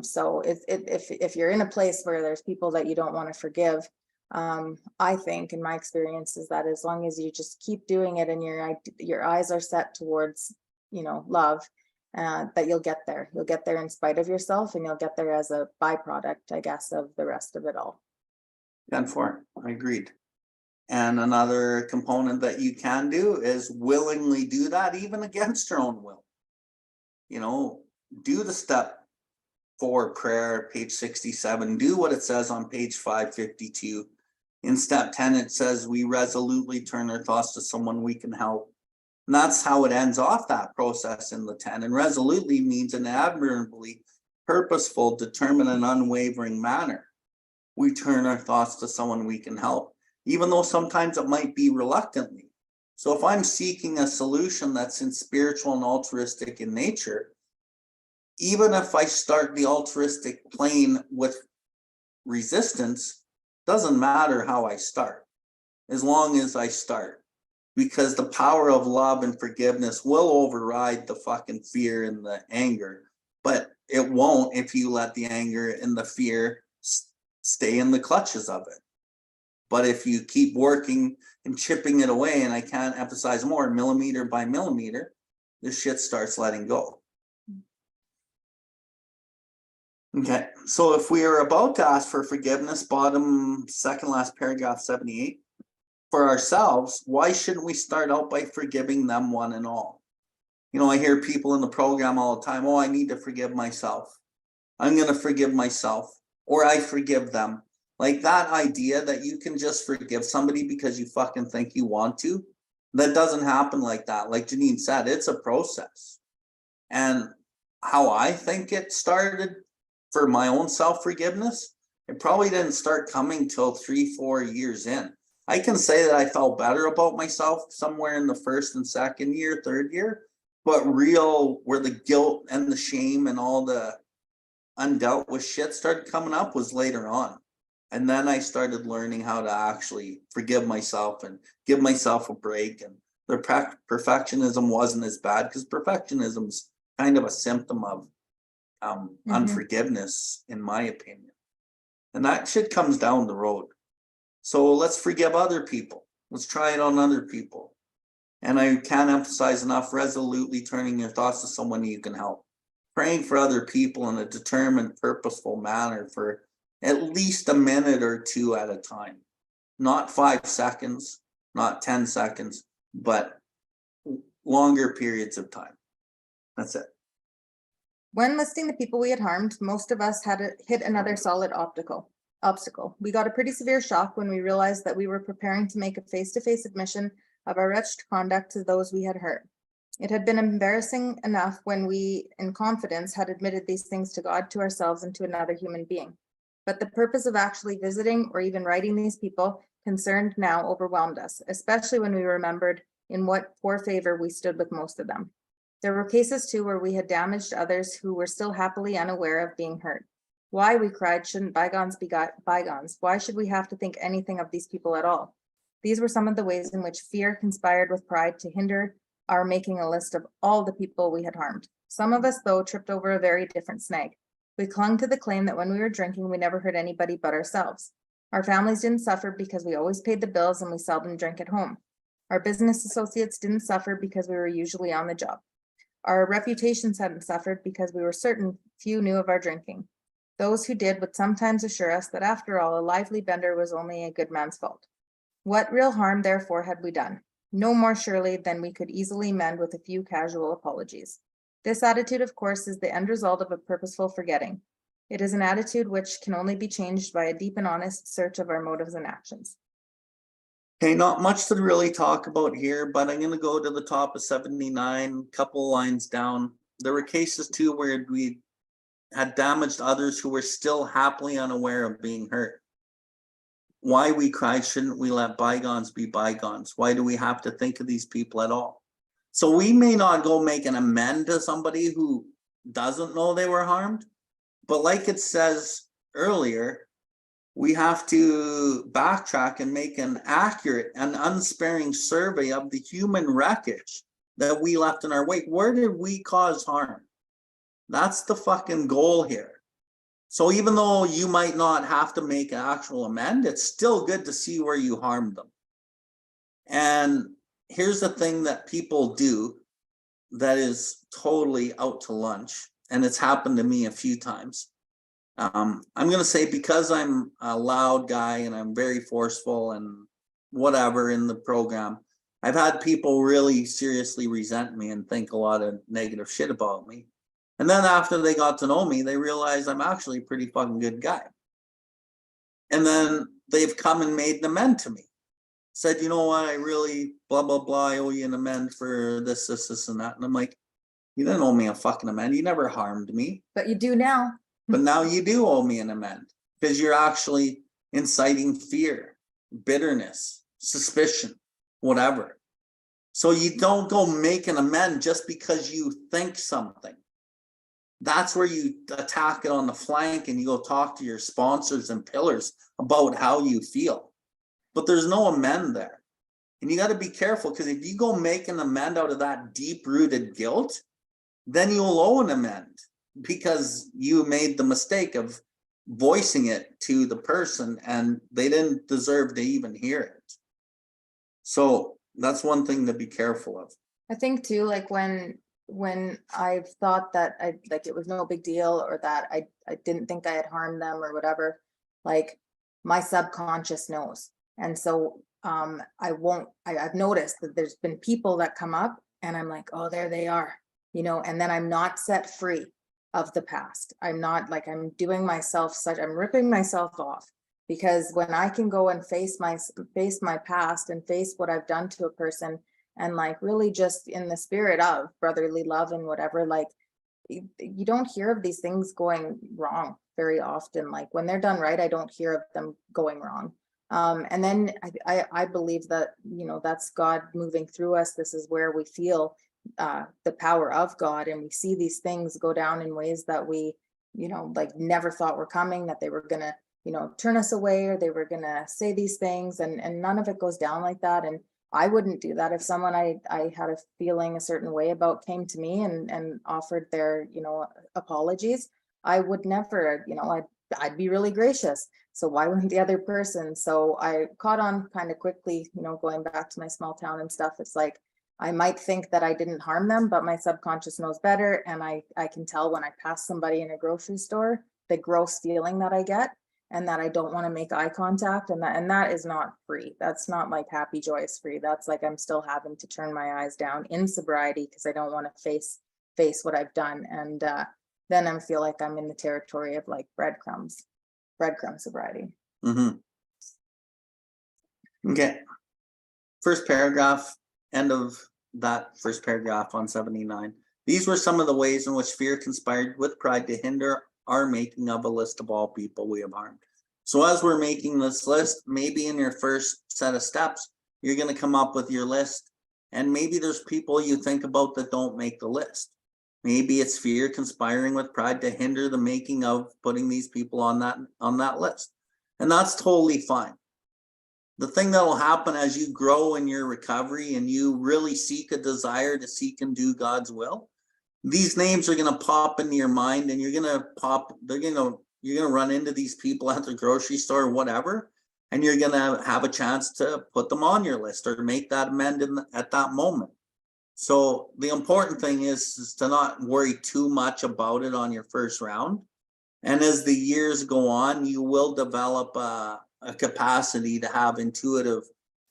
So if you're in a place where there's people that you don't want to forgive, I think in my experience is that as long as you just keep doing it and your eyes are set towards, you know, love, that you'll get there in spite of yourself, and you'll get there as a byproduct, I guess, of the rest of it all. 10-4, I agreed. And another component that you can do is willingly do that, even against your own will. You know, do the step 4 prayer, page 67, do what it says on page 552. In step 10, it says we resolutely turn our thoughts to someone we can help. And that's how it ends off that process in the 10. And resolutely means an admirably purposeful, determined, and unwavering manner. We turn our thoughts to someone we can help, even though sometimes it might be reluctantly. So if I'm seeking a solution that's in spiritual and altruistic in nature, even if I start the altruistic plane with resistance, doesn't matter how I start, as long as I start, because the power of love and forgiveness will override the fucking fear and the anger, but it won't if you let the anger and the fear stay in the clutches of it. But if you keep working and chipping it away, and I can't emphasize more, millimeter by millimeter, the shit starts letting go. Okay, so if we are about to ask for forgiveness, bottom second last paragraph 78, for ourselves, why shouldn't we start out by forgiving them one and all? You know, I hear people in the program all the time, oh, I need to forgive myself. I'm going to forgive myself, or I forgive them. Like that idea that you can just forgive somebody because you fucking think you want to, that doesn't happen like that. Like Janine said, it's a process. And how I think it started for my own self-forgiveness, it probably didn't start coming till 3-4 years in. I can say that I felt better about myself somewhere in the first and second year, third year, but where the guilt and the shame and all the undealt with shit started coming up was later on. And then I started learning how to actually forgive myself and give myself a break. And the perfectionism wasn't as bad, because perfectionism's kind of a symptom of unforgiveness, in my opinion. And that shit comes down the road. So let's forgive other people. Let's try it on other people. And I can't emphasize enough, resolutely turning your thoughts to someone you can help. Praying for other people in a determined, purposeful manner for at least a minute or two at a time. Not 5 seconds, not 10 seconds, but longer periods of time. That's it. When listing the people we had harmed, most of us had hit another solid obstacle. We got a pretty severe shock when we realized that we were preparing to make a face-to-face admission of our wretched conduct to those we had hurt. It had been embarrassing enough when we, in confidence, had admitted these things to God, to ourselves, and to another human being. But the purpose of actually visiting or even writing these people concerned now overwhelmed us, especially when we remembered in what poor favor we stood with most of them. There were cases too where we had damaged others who were still happily unaware of being hurt. Why, we cried, shouldn't bygones be bygones? Why should we have to think anything of these people at all? These were some of the ways in which fear conspired with pride to hinder our making a list of all the people we had harmed. Some of us, though, tripped over a very different snag. We clung to the claim that when we were drinking, we never hurt anybody but ourselves. Our families didn't suffer because we always paid the bills and we seldom drank at home. Our business associates didn't suffer because we were usually on the job. Our reputations hadn't suffered because we were certain few knew of our drinking. Those who did would sometimes assure us that after all, a lively bender was only a good man's fault. What real harm, therefore, had we done? No more surely than we could easily mend with a few casual apologies. This attitude, of course, is the end result of a purposeful forgetting. It is an attitude which can only be changed by a deep and honest search of our motives and actions. Okay, not much to really talk about here, but I'm going to go to the top of 79, couple lines down. There were cases too where we had damaged others who were still happily unaware of being hurt. Why, we cried, shouldn't we let bygones be bygones? Why do we have to think of these people at all? So we may not go make an amend to somebody who doesn't know they were harmed, but like it says earlier, we have to backtrack and make an accurate and unsparing survey of the human wreckage that we left in our wake. Where did we cause harm? That's the fucking goal here. So even though you might not have to make an actual amend, it's still good to see where you harmed them. And here's the thing that people do that is totally out to lunch, and it's happened to me a few times. I'm going to say, because I'm a loud guy and I'm very forceful and whatever in the program, I've had people really seriously resent me and think a lot of negative shit about me. And then after they got to know me, they realized I'm actually a pretty fucking good guy. And then they've come and made an amend to me. Said, you know what, I really blah, blah, blah, I owe you an amend for this, and that. And I'm like, you didn't owe me a fucking amend. You never harmed me. But you do now. But now you do owe me an amend, because you're actually inciting fear, bitterness, suspicion, whatever. So you don't go make an amend just because you think something. that's where you attack it on the flank and you go talk to your sponsors and pillars about how you feel. But there's no amend there. And you got to be careful, because if you go make an amend out of that deep-rooted guilt, then you'll owe an amend, because you made the mistake of voicing it to the person and they didn't deserve to even hear it. So that's one thing to be careful of. I think too, like when I've thought that it was no big deal, or that I didn't think I had harmed them or whatever, like my subconscious knows. And so I've noticed that there's been people that come up and I'm like, oh, there they are, and then I'm not set free of the past. I'm not like, I'm doing myself I'm ripping myself off, because when I can go and face my past and face what I've done to a person, and like really just in the spirit of brotherly love and whatever, like you don't hear of these things going wrong very often. Like when they're done right, I don't hear of them going wrong. And then I believe that, that's God moving through us. This is where we feel the power of God, and we see these things go down in ways that we, like never thought were coming, that they were gonna, turn us away, or they were gonna say these things, and none of it goes down like that. And I wouldn't do that if someone I had a feeling a certain way about came to me and offered their, apologies. I would never, I'd be really gracious. So why wouldn't the other person? So I caught on kind of quickly, going back to my small town and stuff. It's like, I might think that I didn't harm them, but my subconscious knows better. And I can tell when I pass somebody in a grocery store, the gross feeling that I get, and that I don't want to make eye contact. And that is not free. That's not like happy, joyous free. That's like, I'm still having to turn my eyes down in sobriety, because I don't want to face what I've done. And then I feel like I'm in the territory of like breadcrumb sobriety. Mm-hmm. Okay. First paragraph, end of that first paragraph on 79. These were some of the ways in which fear conspired with pride to hinder our making of a list of all people we have harmed. So as we're making this list, maybe in your first set of steps, you're going to come up with your list, and maybe there's people you think about that don't make the list. Maybe it's fear conspiring with pride to hinder the making of putting these people on that list. And that's totally fine. The thing that will happen as you grow in your recovery and you really seek a desire to seek and do God's will, these names are going to pop into your mind, and you're going to run into these people at the grocery store or whatever, and you're going to have a chance to put them on your list or make that amendment at that moment. So the important thing is to not worry too much about it on your first round. And as the years go on, you will develop a capacity to have intuitive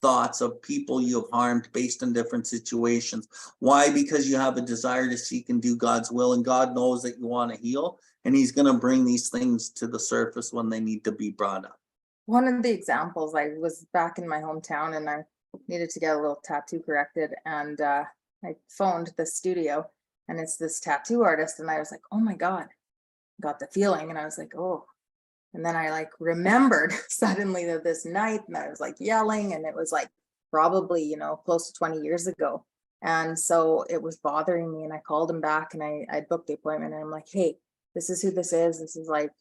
thoughts of people you have harmed based on different situations. Why? Because you have a desire to seek and do God's will, and God knows that you want to heal, and he's going to bring these things to the surface when they need to be brought up. One of the examples, I was back in my hometown and I needed to get a little tattoo corrected, and I phoned the studio, and it's this tattoo artist, and I was like, oh my God, got the feeling. And I was like, oh. And then I like remembered suddenly that this night, and I was like yelling, and it was like probably, close to 20 years ago. And so it was bothering me, and I called him back, and I booked the appointment, and I'm like, hey, this is who this is. This is like,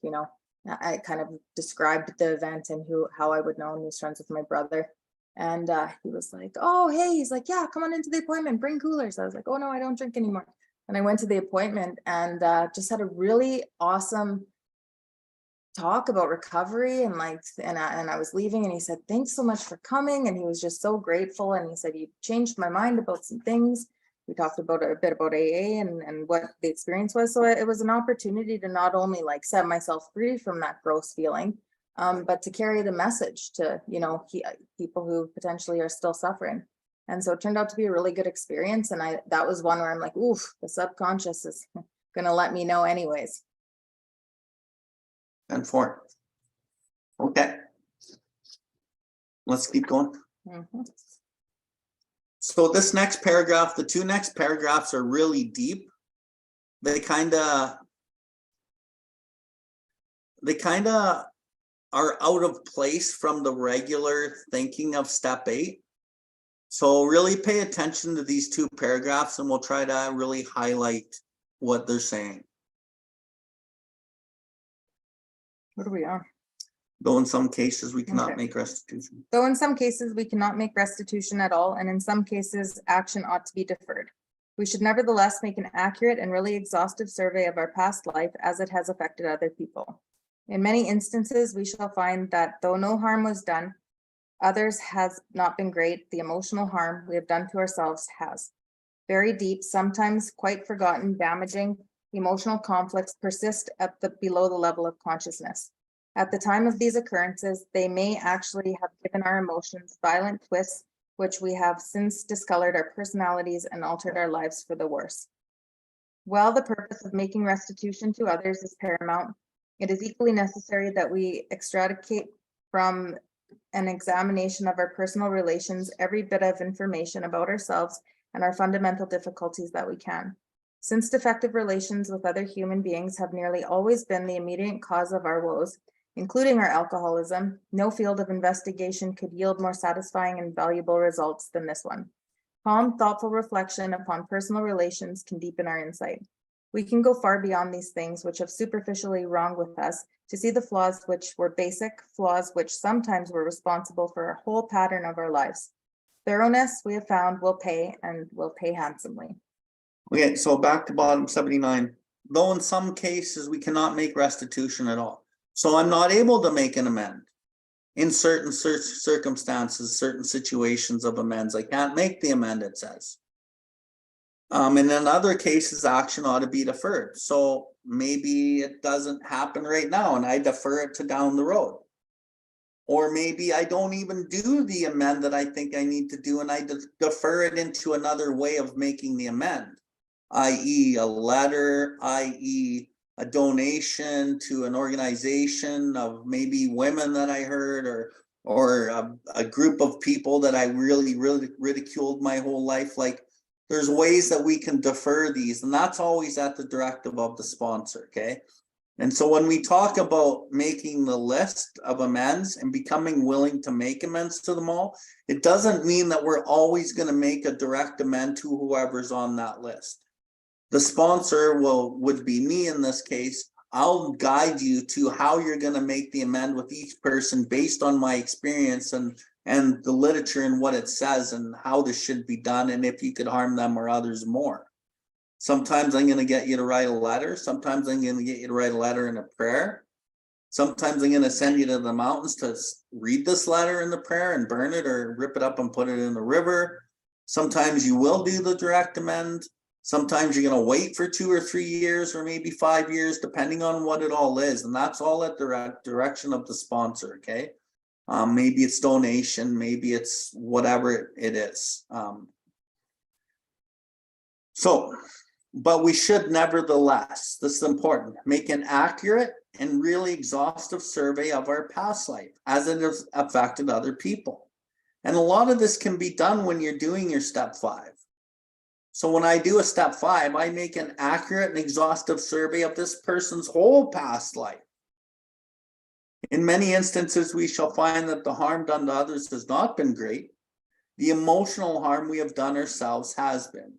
I kind of described the event and how I would know, and he was friends with my brother. And he was like, oh, hey, he's like, yeah, come on into the appointment, bring coolers. I was like, oh no, I don't drink anymore. And I went to the appointment and just had a really awesome talk about recovery, and like, and I was leaving, and he said, thanks so much for coming. And he was just so grateful. And he said, you changed my mind about some things. We talked about a bit about AA and what the experience was. So it was an opportunity to not only like set myself free from that gross feeling, but to carry the message to, people who potentially are still suffering. And so it turned out to be a really good experience. And that was one where I'm like, oof, the subconscious is going to let me know anyways. And 4. Okay. Let's keep going. Mm-hmm. So this next paragraph, the 2 next paragraphs are really deep. They kind of are out of place from the regular thinking of step 8. So really pay attention to these 2 paragraphs, and we'll try to really highlight what they're saying. What are we on? Though in some cases we cannot Okay. make restitution. Though in some cases we cannot make restitution at all, and in some cases action ought to be deferred. We should nevertheless make an accurate and really exhaustive survey of our past life as it has affected other people. In many instances, we shall find that though no harm was done, others has not been great, the emotional harm we have done to ourselves has. Very deep, sometimes quite forgotten, damaging emotional conflicts persist below the level of consciousness. At the time of these occurrences, they may actually have given our emotions violent twists, which we have since discolored our personalities and altered our lives for the worse. While the purpose of making restitution to others is paramount, it is equally necessary that we extricate from an examination of our personal relations every bit of information about ourselves and our fundamental difficulties that we can. Since defective relations with other human beings have nearly always been the immediate cause of our woes, including our alcoholism, no field of investigation could yield more satisfying and valuable results than this one. Calm, thoughtful reflection upon personal relations can deepen our insight. We can go far beyond these things which have superficially wronged with us to see the flaws which were basic, flaws which sometimes were responsible for a whole pattern of our lives. Thoroughness, we have found, will pay, and will pay handsomely. Okay, so back to bottom 79. Though in some cases we cannot make restitution at all. So I'm not able to make an amend. In certain circumstances, certain situations of amends, I can't make the amend, it says. And in other cases, action ought to be deferred. So maybe it doesn't happen right now and I defer it to down the road. Or maybe I don't even do the amend that I think I need to do and I defer it into another way of making the amend, i.e. a letter, i.e. a donation to an organization of maybe women that I heard, or a group of people that I really ridiculed my whole life. Like, there's ways that we can defer these, and that's always at the directive of the sponsor, okay? And so when we talk about making the list of amends and becoming willing to make amends to them all, it doesn't mean that we're always going to make a direct amend to whoever's on that list. The sponsor would be me in this case. I'll guide you to how you're going to make the amend with each person based on my experience and the literature and what it says and how this should be done and if you could harm them or others more. Sometimes I'm going to get you to write a letter. Sometimes I'm going to get you to write a letter and a prayer. Sometimes I'm going to send you to the mountains to read this letter in the prayer and burn it or rip it up and put it in the river. Sometimes you will do the direct amend. Sometimes you're going to wait for 2 or 3 years or maybe 5 years, depending on what it all is. And that's all at the direction of the sponsor, okay? Maybe it's donation, maybe it's whatever it is. But we should nevertheless, this is important, make an accurate and really exhaustive survey of our past life as it has affected other people. And a lot of this can be done when you're doing your step 5. So when I do a step 5, I make an accurate and exhaustive survey of this person's whole past life. In many instances, we shall find that the harm done to others has not been great. The emotional harm we have done ourselves has been.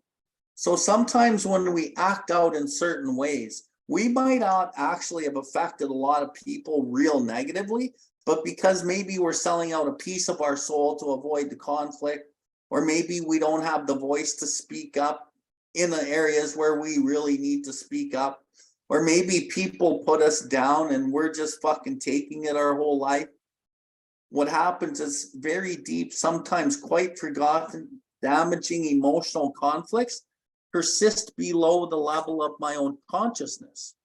So sometimes when we act out in certain ways, we might not actually have affected a lot of people real negatively, but because maybe we're selling out a piece of our soul to avoid the conflict, or maybe we don't have the voice to speak up in the areas where we really need to speak up, or maybe people put us down and we're just fucking taking it our whole life. What happens is very deep, sometimes quite forgotten, damaging emotional conflicts persist below the level of my own consciousness.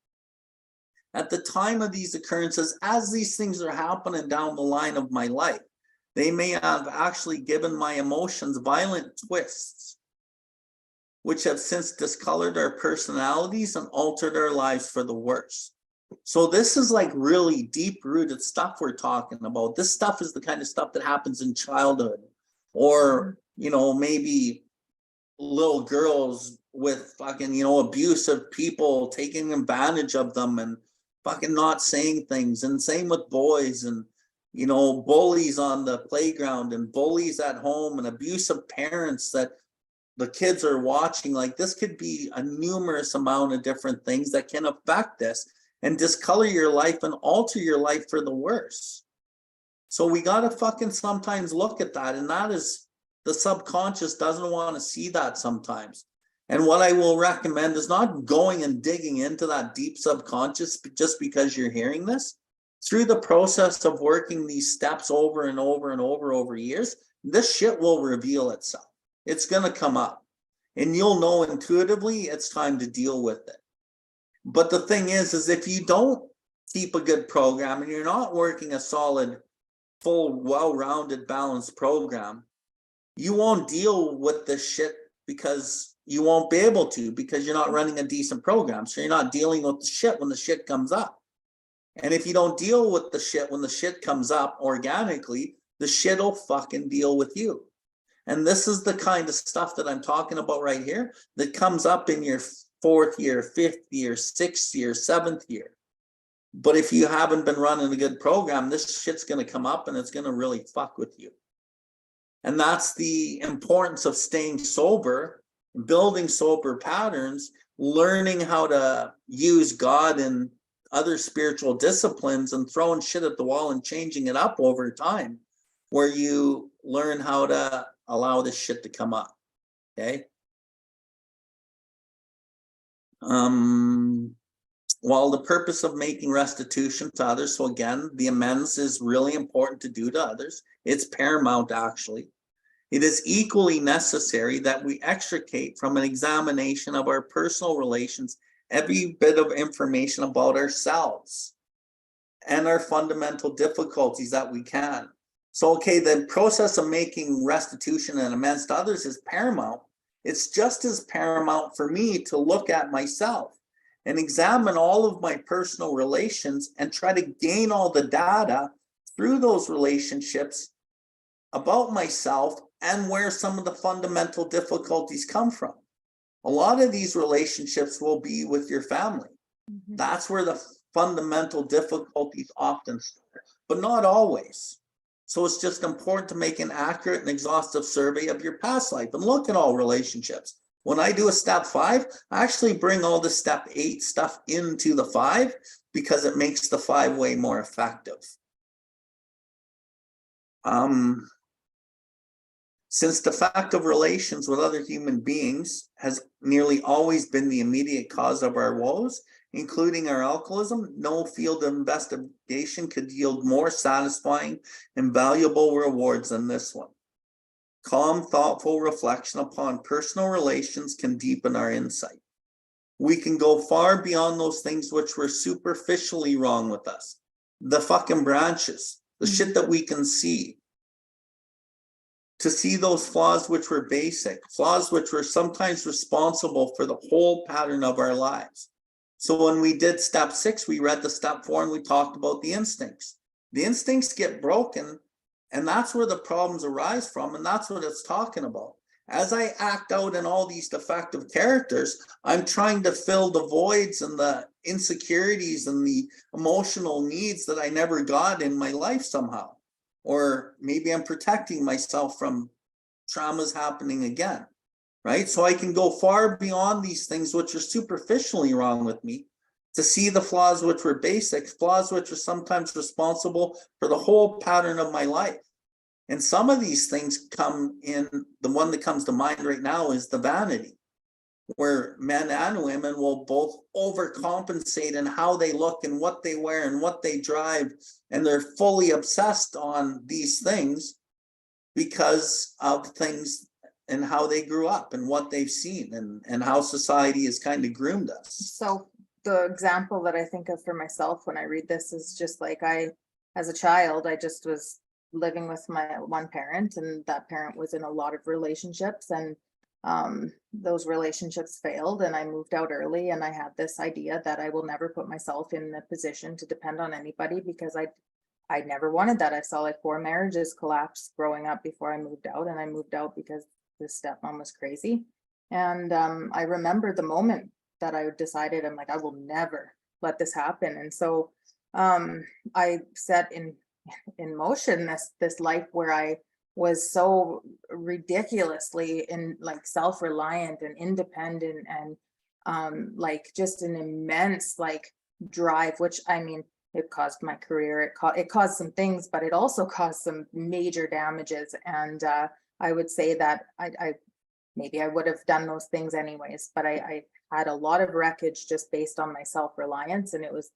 At the time of these occurrences, as these things are happening down the line of my life, they may have actually given my emotions violent twists, which have since discolored our personalities and altered our lives for the worse. So this is like really deep-rooted stuff we're talking about. This stuff is the kind of stuff that happens in childhood, or, you know, maybe little girls with fucking, you know, abusive people taking advantage of them and fucking not saying things. And same with boys, and, you know, bullies on the playground and bullies at home and abusive parents that the kids are watching. Like, this could be a numerous amount of different things that can affect this. and discolor your life and alter your life for the worse. So we got to fucking sometimes look at that. And that is, the subconscious doesn't want to see that sometimes. And what I will recommend is not going and digging into that deep subconscious just because you're hearing this. Through the process of working these steps over and over and over years, this shit will reveal itself. It's going to come up. And you'll know intuitively it's time to deal with it. But the thing is if you don't keep a good program and you're not working a solid, full, well-rounded, balanced program, you won't deal with this shit because you won't be able to, because you're not running a decent program. So you're not dealing with the shit when the shit comes up. And if you don't deal with the shit when the shit comes up organically, the shit will fucking deal with you. And this is the kind of stuff that I'm talking about right here that comes up in your 4th year, 5th year, 6th year, 7th year. But if you haven't been running a good program, this shit's going to come up and it's going to really fuck with you. And that's the importance of staying sober, building sober patterns, learning how to use God and other spiritual disciplines and throwing shit at the wall and changing it up over time, where you learn how to allow this shit to come up. Okay. While the purpose of making restitution to others, so again, the amends is really important to do to others. It's paramount, actually. It is equally necessary that we extricate from an examination of our personal relations every bit of information about ourselves and our fundamental difficulties that we can. So, okay, the process of making restitution and amends to others is paramount. It's just as paramount for me to look at myself and examine all of my personal relations and try to gain all the data through those relationships about myself and where some of the fundamental difficulties come from. A lot of these relationships will be with your family. Mm-hmm. That's where the fundamental difficulties often start, but not always. So it's just important to make an accurate and exhaustive survey of your past life and look at all relationships. When I do a step 5, I actually bring all the step 8 stuff into the 5 because it makes the 5 way more effective. Since defective relations with other human beings has nearly always been the immediate cause of our woes, including our alcoholism, no field of investigation could yield more satisfying and valuable rewards than this one. Calm, thoughtful reflection upon personal relations can deepen our insight. We can go far beyond those things which were superficially wrong with us. The fucking branches, the shit that we can see. To see those flaws which were basic, flaws which were sometimes responsible for the whole pattern of our lives. So when we did step 6, we read the step 4 and we talked about the instincts. The instincts get broken, and that's where the problems arise from, and that's what it's talking about. As I act out in all these defective characters, I'm trying to fill the voids and the insecurities and the emotional needs that I never got in my life somehow. Or maybe I'm protecting myself from traumas happening again, right? So I can go far beyond these things which are superficially wrong with me to see the flaws which were basic, flaws which are sometimes responsible for the whole pattern of my life. And some of these things come in, the one that comes to mind right now is the vanity, where men and women will both overcompensate in how they look and what they wear and what they drive. And they're fully obsessed on these things because of things and how they grew up and what they've seen and how society has kind of groomed us. So the example that I think of for myself when I read this is just like as a child, I just was living with my one parent, and that parent was in a lot of relationships, and those relationships failed, and I moved out early, and I had this idea that I will never put myself in a position to depend on anybody because I never wanted that. I saw like 4 marriages collapse growing up before I moved out, and I moved out because the stepmom was crazy. And I remember the moment that I decided, I'm like, I will never let this happen. And so I set in motion this life where I was so ridiculously like self-reliant and independent and like just an immense like drive, which I mean, it caused my career, it caused some things, but it also caused some major damages. And I would say that I maybe I would have done those things anyways, but I had a lot of wreckage just based on my self-reliance. And it was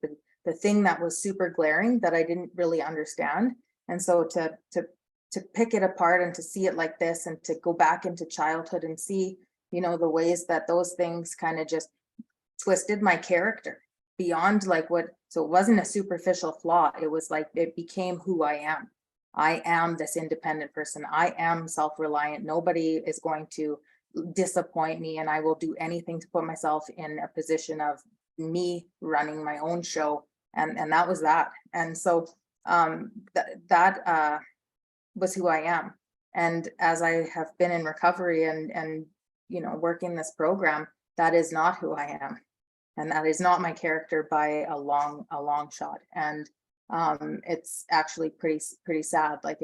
the thing that was super glaring that I didn't really understand. And so to pick it apart and to see it like this, and to go back into childhood and see, you know, the ways that those things kind of just twisted my character beyond like what, so it wasn't a superficial flaw. It was like, it became who I am. I am this independent person. I am self-reliant. Nobody is going to disappoint me, and I will do anything to put myself in a position of me running my own show. And that was that. And so that was who I am. And as I have been in recovery and you know, working this program, that is not who I am. And that is not my character by a long shot. And it's actually pretty sad. Like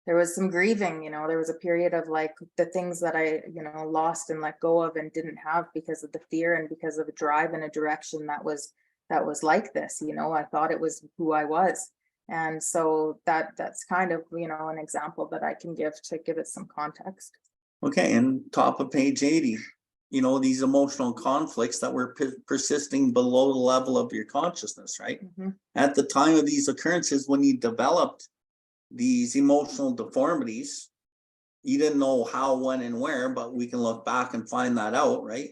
there was some grieving, you know, there was a period of like the things that I, you know, lost and let go of and didn't have because of the fear and because of a drive in a direction that was like this, you know. I thought it was who I was. And so that's kind of, you know, an example that I can give to give it some context. Okay, and top of page 80, you know, these emotional conflicts that were persisting below the level of your consciousness, right? Mm-hmm. At the time of these occurrences, when you developed these emotional deformities, you didn't know how, when, and where, but we can look back and find that out, right?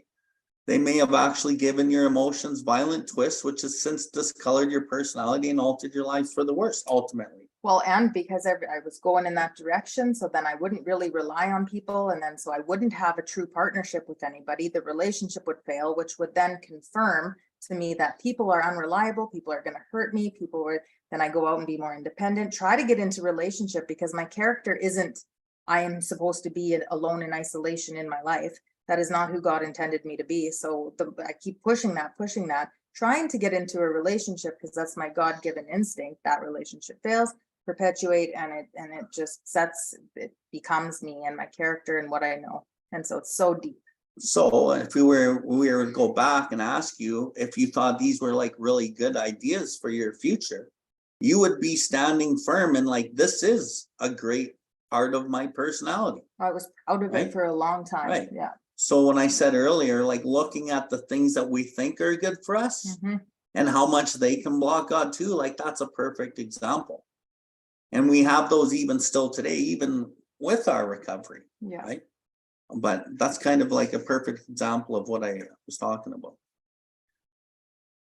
They may have actually given your emotions violent twists, which has since discolored your personality and altered your life for the worse, ultimately. Well, and because I was going in that direction, so then I wouldn't really rely on people. And then so I wouldn't have a true partnership with anybody. The relationship would fail, which would then confirm to me that people are unreliable. People are going to hurt me. Then I go out and be more independent, try to get into relationship because my character isn't, I am supposed to be alone in isolation in my life. That is not who God intended me to be. So I keep pushing that, trying to get into a relationship because that's my God-given instinct. That relationship fails, perpetuate, and it just it becomes me and my character and what I know. And so it's so deep. So if we were to go back and ask you if you thought these were like really good ideas for your future, you would be standing firm and like, this is a great part of my personality. I was proud of it for a long time. Right. Yeah. So when I said earlier, like looking at the things that we think are good for us and how much they can block God too, like that's a perfect example. And we have those even still today, even with our recovery. Yeah. Right. But that's kind of like a perfect example of what I was talking about.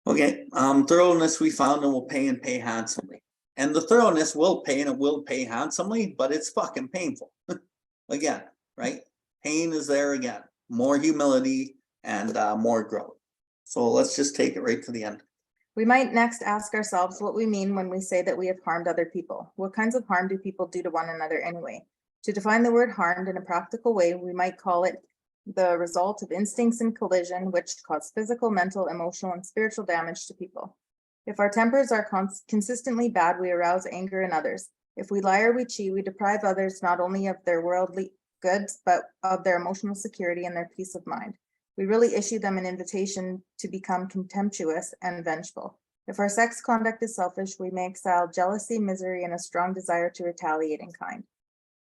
Okay. Thoroughness we found and will pay and pay handsomely. And the thoroughness will pay and it will pay handsomely, but it's fucking painful. Again, right? Pain is there again. More humility and more growth. So let's just take it right to the end. We might next ask ourselves what we mean when we say that we have harmed other people. What kinds of harm do people do to one another anyway? To define the word harmed in a practical way, we might call it the result of instincts in collision, which cause physical, mental, emotional, and spiritual damage to people. If our tempers are consistently bad, we arouse anger in others. If we lie or we cheat, we deprive others not only of their worldly goods, but of their emotional security and their peace of mind. We really issue them an invitation to become contemptuous and vengeful. If our sex conduct is selfish, we may exhale jealousy, misery, and a strong desire to retaliate in kind.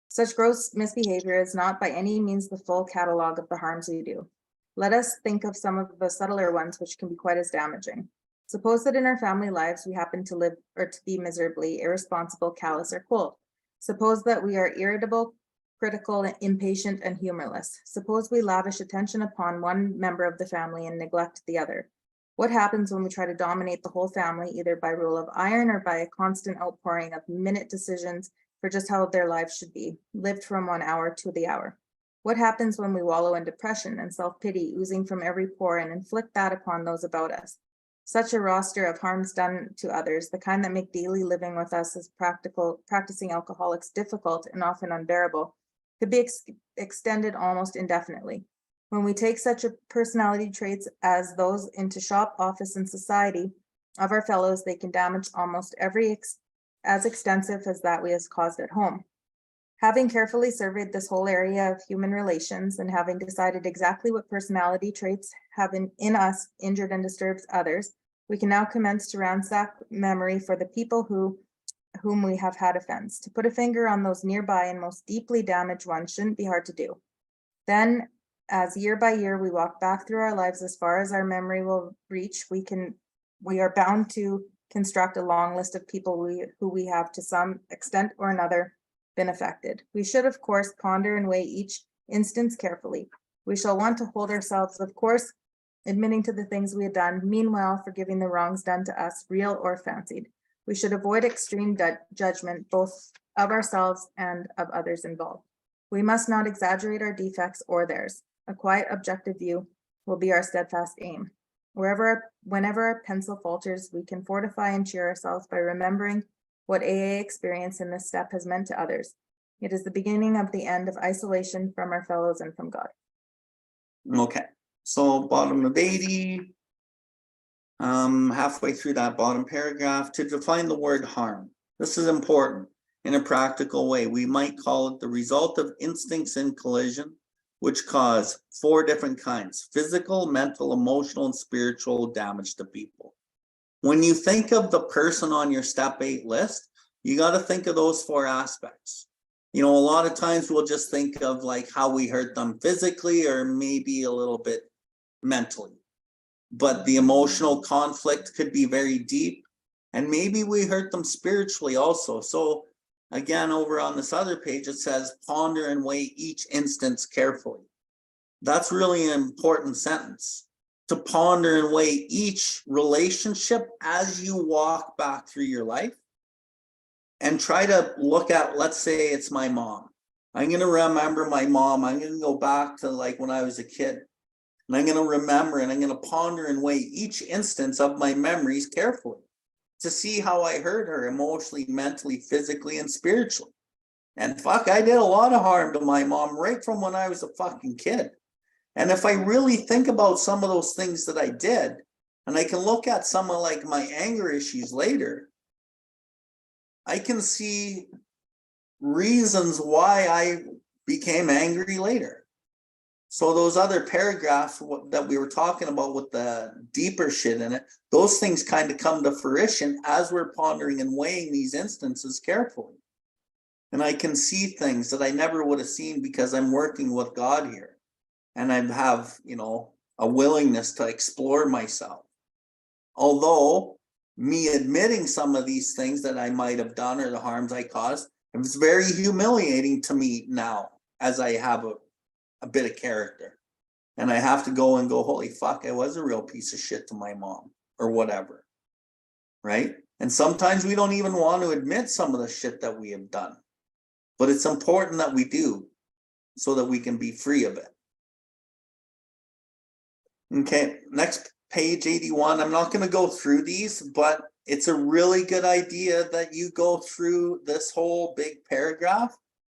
Such gross misbehavior is not by any means the full catalog of the harms we do. Let us think of some of the subtler ones which can be quite as damaging. Suppose that in our family lives we happen to live or to be miserably, irresponsible, callous, or cold. Suppose that we are irritable, critical, impatient, and humorless. Suppose we lavish attention upon one member of the family and neglect the other. What happens when we try to dominate the whole family, either by rule of iron or by a constant outpouring of minute decisions for just how their lives should be, lived from 1 hour to the hour? What happens when we wallow in depression and self-pity oozing from every pore and inflict that upon those about us? Such a roster of harms done to others, the kind that make daily living with us as practicing alcoholics difficult and often unbearable, could be extended almost indefinitely. When we take such a personality traits as those into shop, office, and society of our fellows, they can damage almost every as extensive as that we has caused at home. Having carefully surveyed this whole area of human relations and having decided exactly what personality traits have in us injured and disturbed others, we can now commence to ransack memory for the people whom we have had offense. To put a finger on those nearby and most deeply damaged ones shouldn't be hard to do. Then, as year by year we walk back through our lives as far as our memory will reach, we are bound to construct a long list of people who we have to some extent or another been affected. We should, of course, ponder and weigh each instance carefully. We shall want to hold ourselves, of course, admitting to the things we have done, meanwhile forgiving the wrongs done to us, real or fancied. We should avoid extreme judgment, both of ourselves and of others involved. We must not exaggerate our defects or theirs. A quiet, objective view will be our steadfast aim. Whenever our pencil falters, we can fortify and cheer ourselves by remembering what AA experience in this step has meant to others. It is the beginning of the end of isolation from our fellows and from God. Okay, so bottom of 80, halfway through that bottom paragraph, to define the word harm. This is important in a practical way. We might call it the result of instincts in collision, which cause 4 different kinds: physical, mental, emotional, and spiritual damage to people. When you think of the person on your step 8 list, you got to think of those 4 aspects. You know, a lot of times we'll just think of like how we hurt them physically or maybe a little bit mentally. But the emotional conflict could be very deep, and maybe we hurt them spiritually also. So again, over on this other page, it says ponder and weigh each instance carefully. That's really an important sentence. To ponder and weigh each relationship as you walk back through your life, and try to look at, let's say it's my mom. I'm going to remember my mom. I'm going to go back to like when I was a kid, and I'm going to remember, and I'm going to ponder and weigh each instance of my memories carefully to see how I hurt her emotionally, mentally, physically, and spiritually. And fuck, I did a lot of harm to my mom right from when I was a fucking kid. And if I really think about some of those things that I did, and I can look at some of like my anger issues later, I can see reasons why I became angry later. So those other paragraphs that we were talking about with the deeper shit in it, those things kind of come to fruition as we're pondering and weighing these instances carefully. And I can see things that I never would have seen because I'm working with God here. And I have, you know, a willingness to explore myself. Although me admitting some of these things that I might have done or the harms I caused, it's very humiliating to me now as I have a bit of character. And I have to go and go, holy fuck, I was a real piece of shit to my mom or whatever. Right? And sometimes we don't even want to admit some of the shit that we have done. But it's important that we do so that we can be free of it. Okay, next page 81. I'm not going to go through these, but it's a really good idea that you go through this whole big paragraph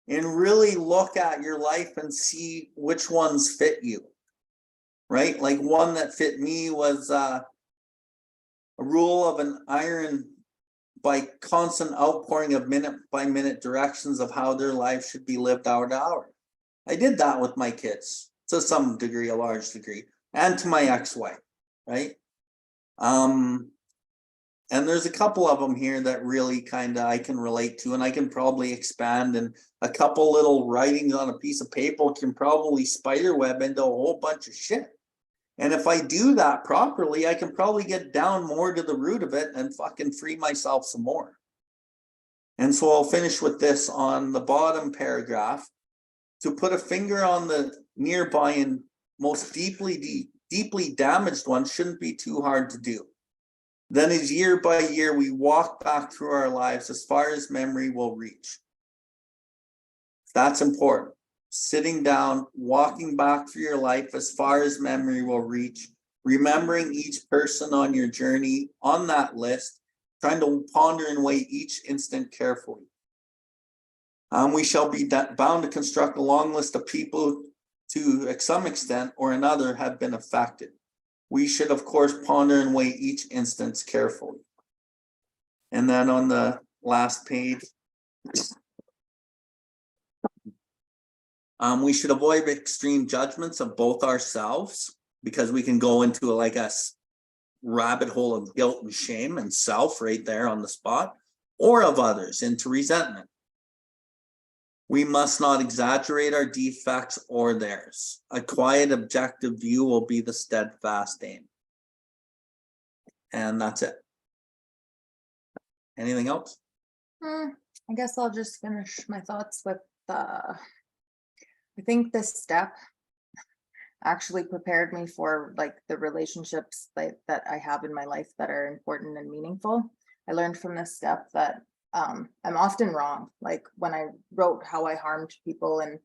and really look at your life and see which ones fit you, right? Like one that fit me was a rule of an iron by constant outpouring of minute by minute directions of how their life should be lived hour to hour. I did that with my kids to some degree, a large degree, and to my ex-wife, right? And there's a couple of them here that really kind of I can relate to, and I can probably expand, and a couple little writings on a piece of paper can probably spiderweb into a whole bunch of shit. And if I do that properly, I can probably get down more to the root of it and fucking free myself some more. And so I'll finish with this on the bottom paragraph. To put a finger on the nearby and most deeply damaged one shouldn't be too hard to do. Then as year by year, we walk back through our lives as far as memory will reach. That's important. Sitting down, walking back through your life as far as memory will reach, remembering each person on your journey on that list, trying to ponder and weigh each instant carefully. We shall be bound to construct a long list of people to some extent or another have been affected. We should, of course, ponder and weigh each instance carefully. And then on the last page, We should avoid extreme judgments of both ourselves, because we can go into like a rabbit hole of guilt and shame and self right there on the spot, or of others into resentment. We must not exaggerate our defects or theirs. A quiet, objective view will be the steadfast aim. And that's it. Anything else? I guess I'll just finish my thoughts with I think this step actually prepared me for like the relationships that I have in my life that are important and meaningful. I learned from this step that I'm often wrong. Like when I wrote how I harmed people and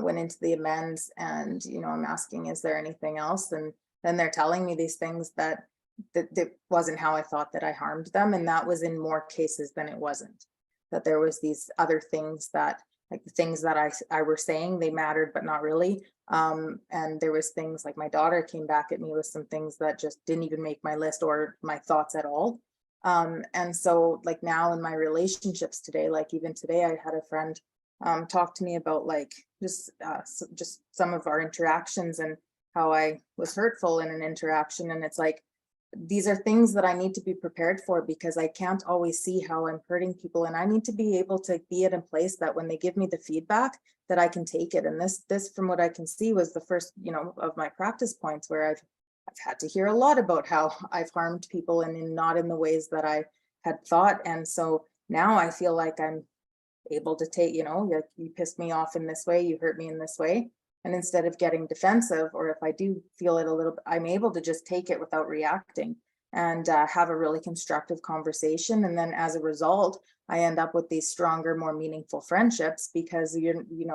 went into the amends, and I'm asking, is there anything else? And then they're telling me these things that wasn't how I thought that I harmed them, and that was in more cases than it wasn't. That there was these other things that, like the things that I were saying, they mattered, but not really. And there was things like my daughter came back at me with some things that just didn't even make my list or my thoughts at all. And so like now in my relationships today, like even today, I had a friend talk to me about like just some of our interactions and how I was hurtful in an interaction. And it's like, these are things that I need to be prepared for, because I can't always see how I'm hurting people. And I need to be able to be at a place that when they give me the feedback, that I can take it. And this from what I can see was the first, of my practice points where I've had to hear a lot about how I've harmed people and not in the ways that I had thought. And so now I feel like I'm able to take, like you pissed me off in this way, you hurt me in this way. And instead of getting defensive, or if I do feel it a little bit, I'm able to just take it without reacting and have a really constructive conversation. And then as a result, I end up with these stronger, more meaningful friendships, because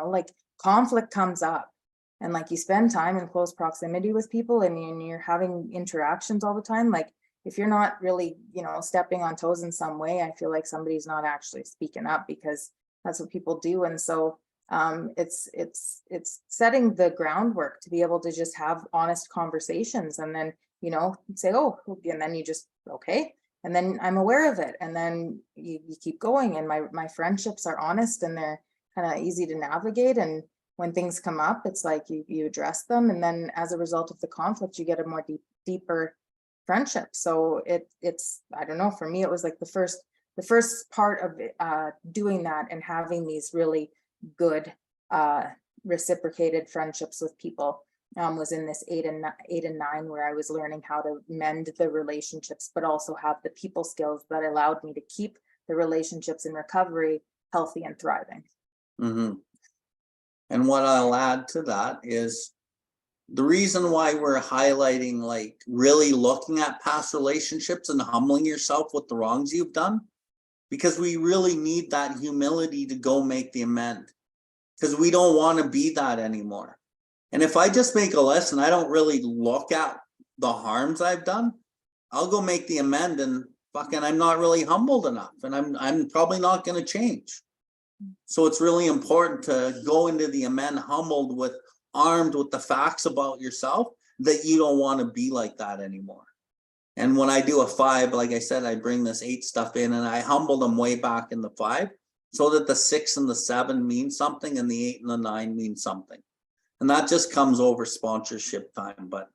like conflict comes up and like you spend time in close proximity with people and you're having interactions all the time. Like if you're not really, stepping on toes in some way, I feel like somebody's not actually speaking up, because that's what people do. And so it's setting the groundwork to be able to just have honest conversations, and then say, oh, and then you just okay, and then I'm aware of it, and then you keep going. And my friendships are honest and they're kind of easy to navigate, and when things come up, it's like you address them, and then as a result of the conflict, you get a more deeper friendship. So it's I don't know, for me it was like the first part of doing that and having these really good reciprocated friendships with people was in this 8 and 9, where I was learning how to mend the relationships, but also have the people skills that allowed me to keep the relationships in recovery healthy and thriving. Mm-hmm. And what I'll add to that is the reason why we're highlighting like really looking at past relationships and humbling yourself with the wrongs you've done, because we really need that humility to go make the amend, because we don't want to be that anymore. And if I just make a list and I don't really look at the harms I've done, I'll go make the amend and fucking I'm not really humbled enough, and I'm probably not going to change. So it's really important to go into the amend armed with the facts about yourself that you don't want to be like that anymore. And when I do a 5, like I said, I bring this 8 stuff in and I humble them way back in the 5, so that the 6 and the 7 mean something and the 8 and the 9 mean something. And that just comes over sponsorship time. But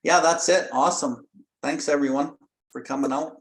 yeah, that's it. Awesome. Thanks everyone for coming out.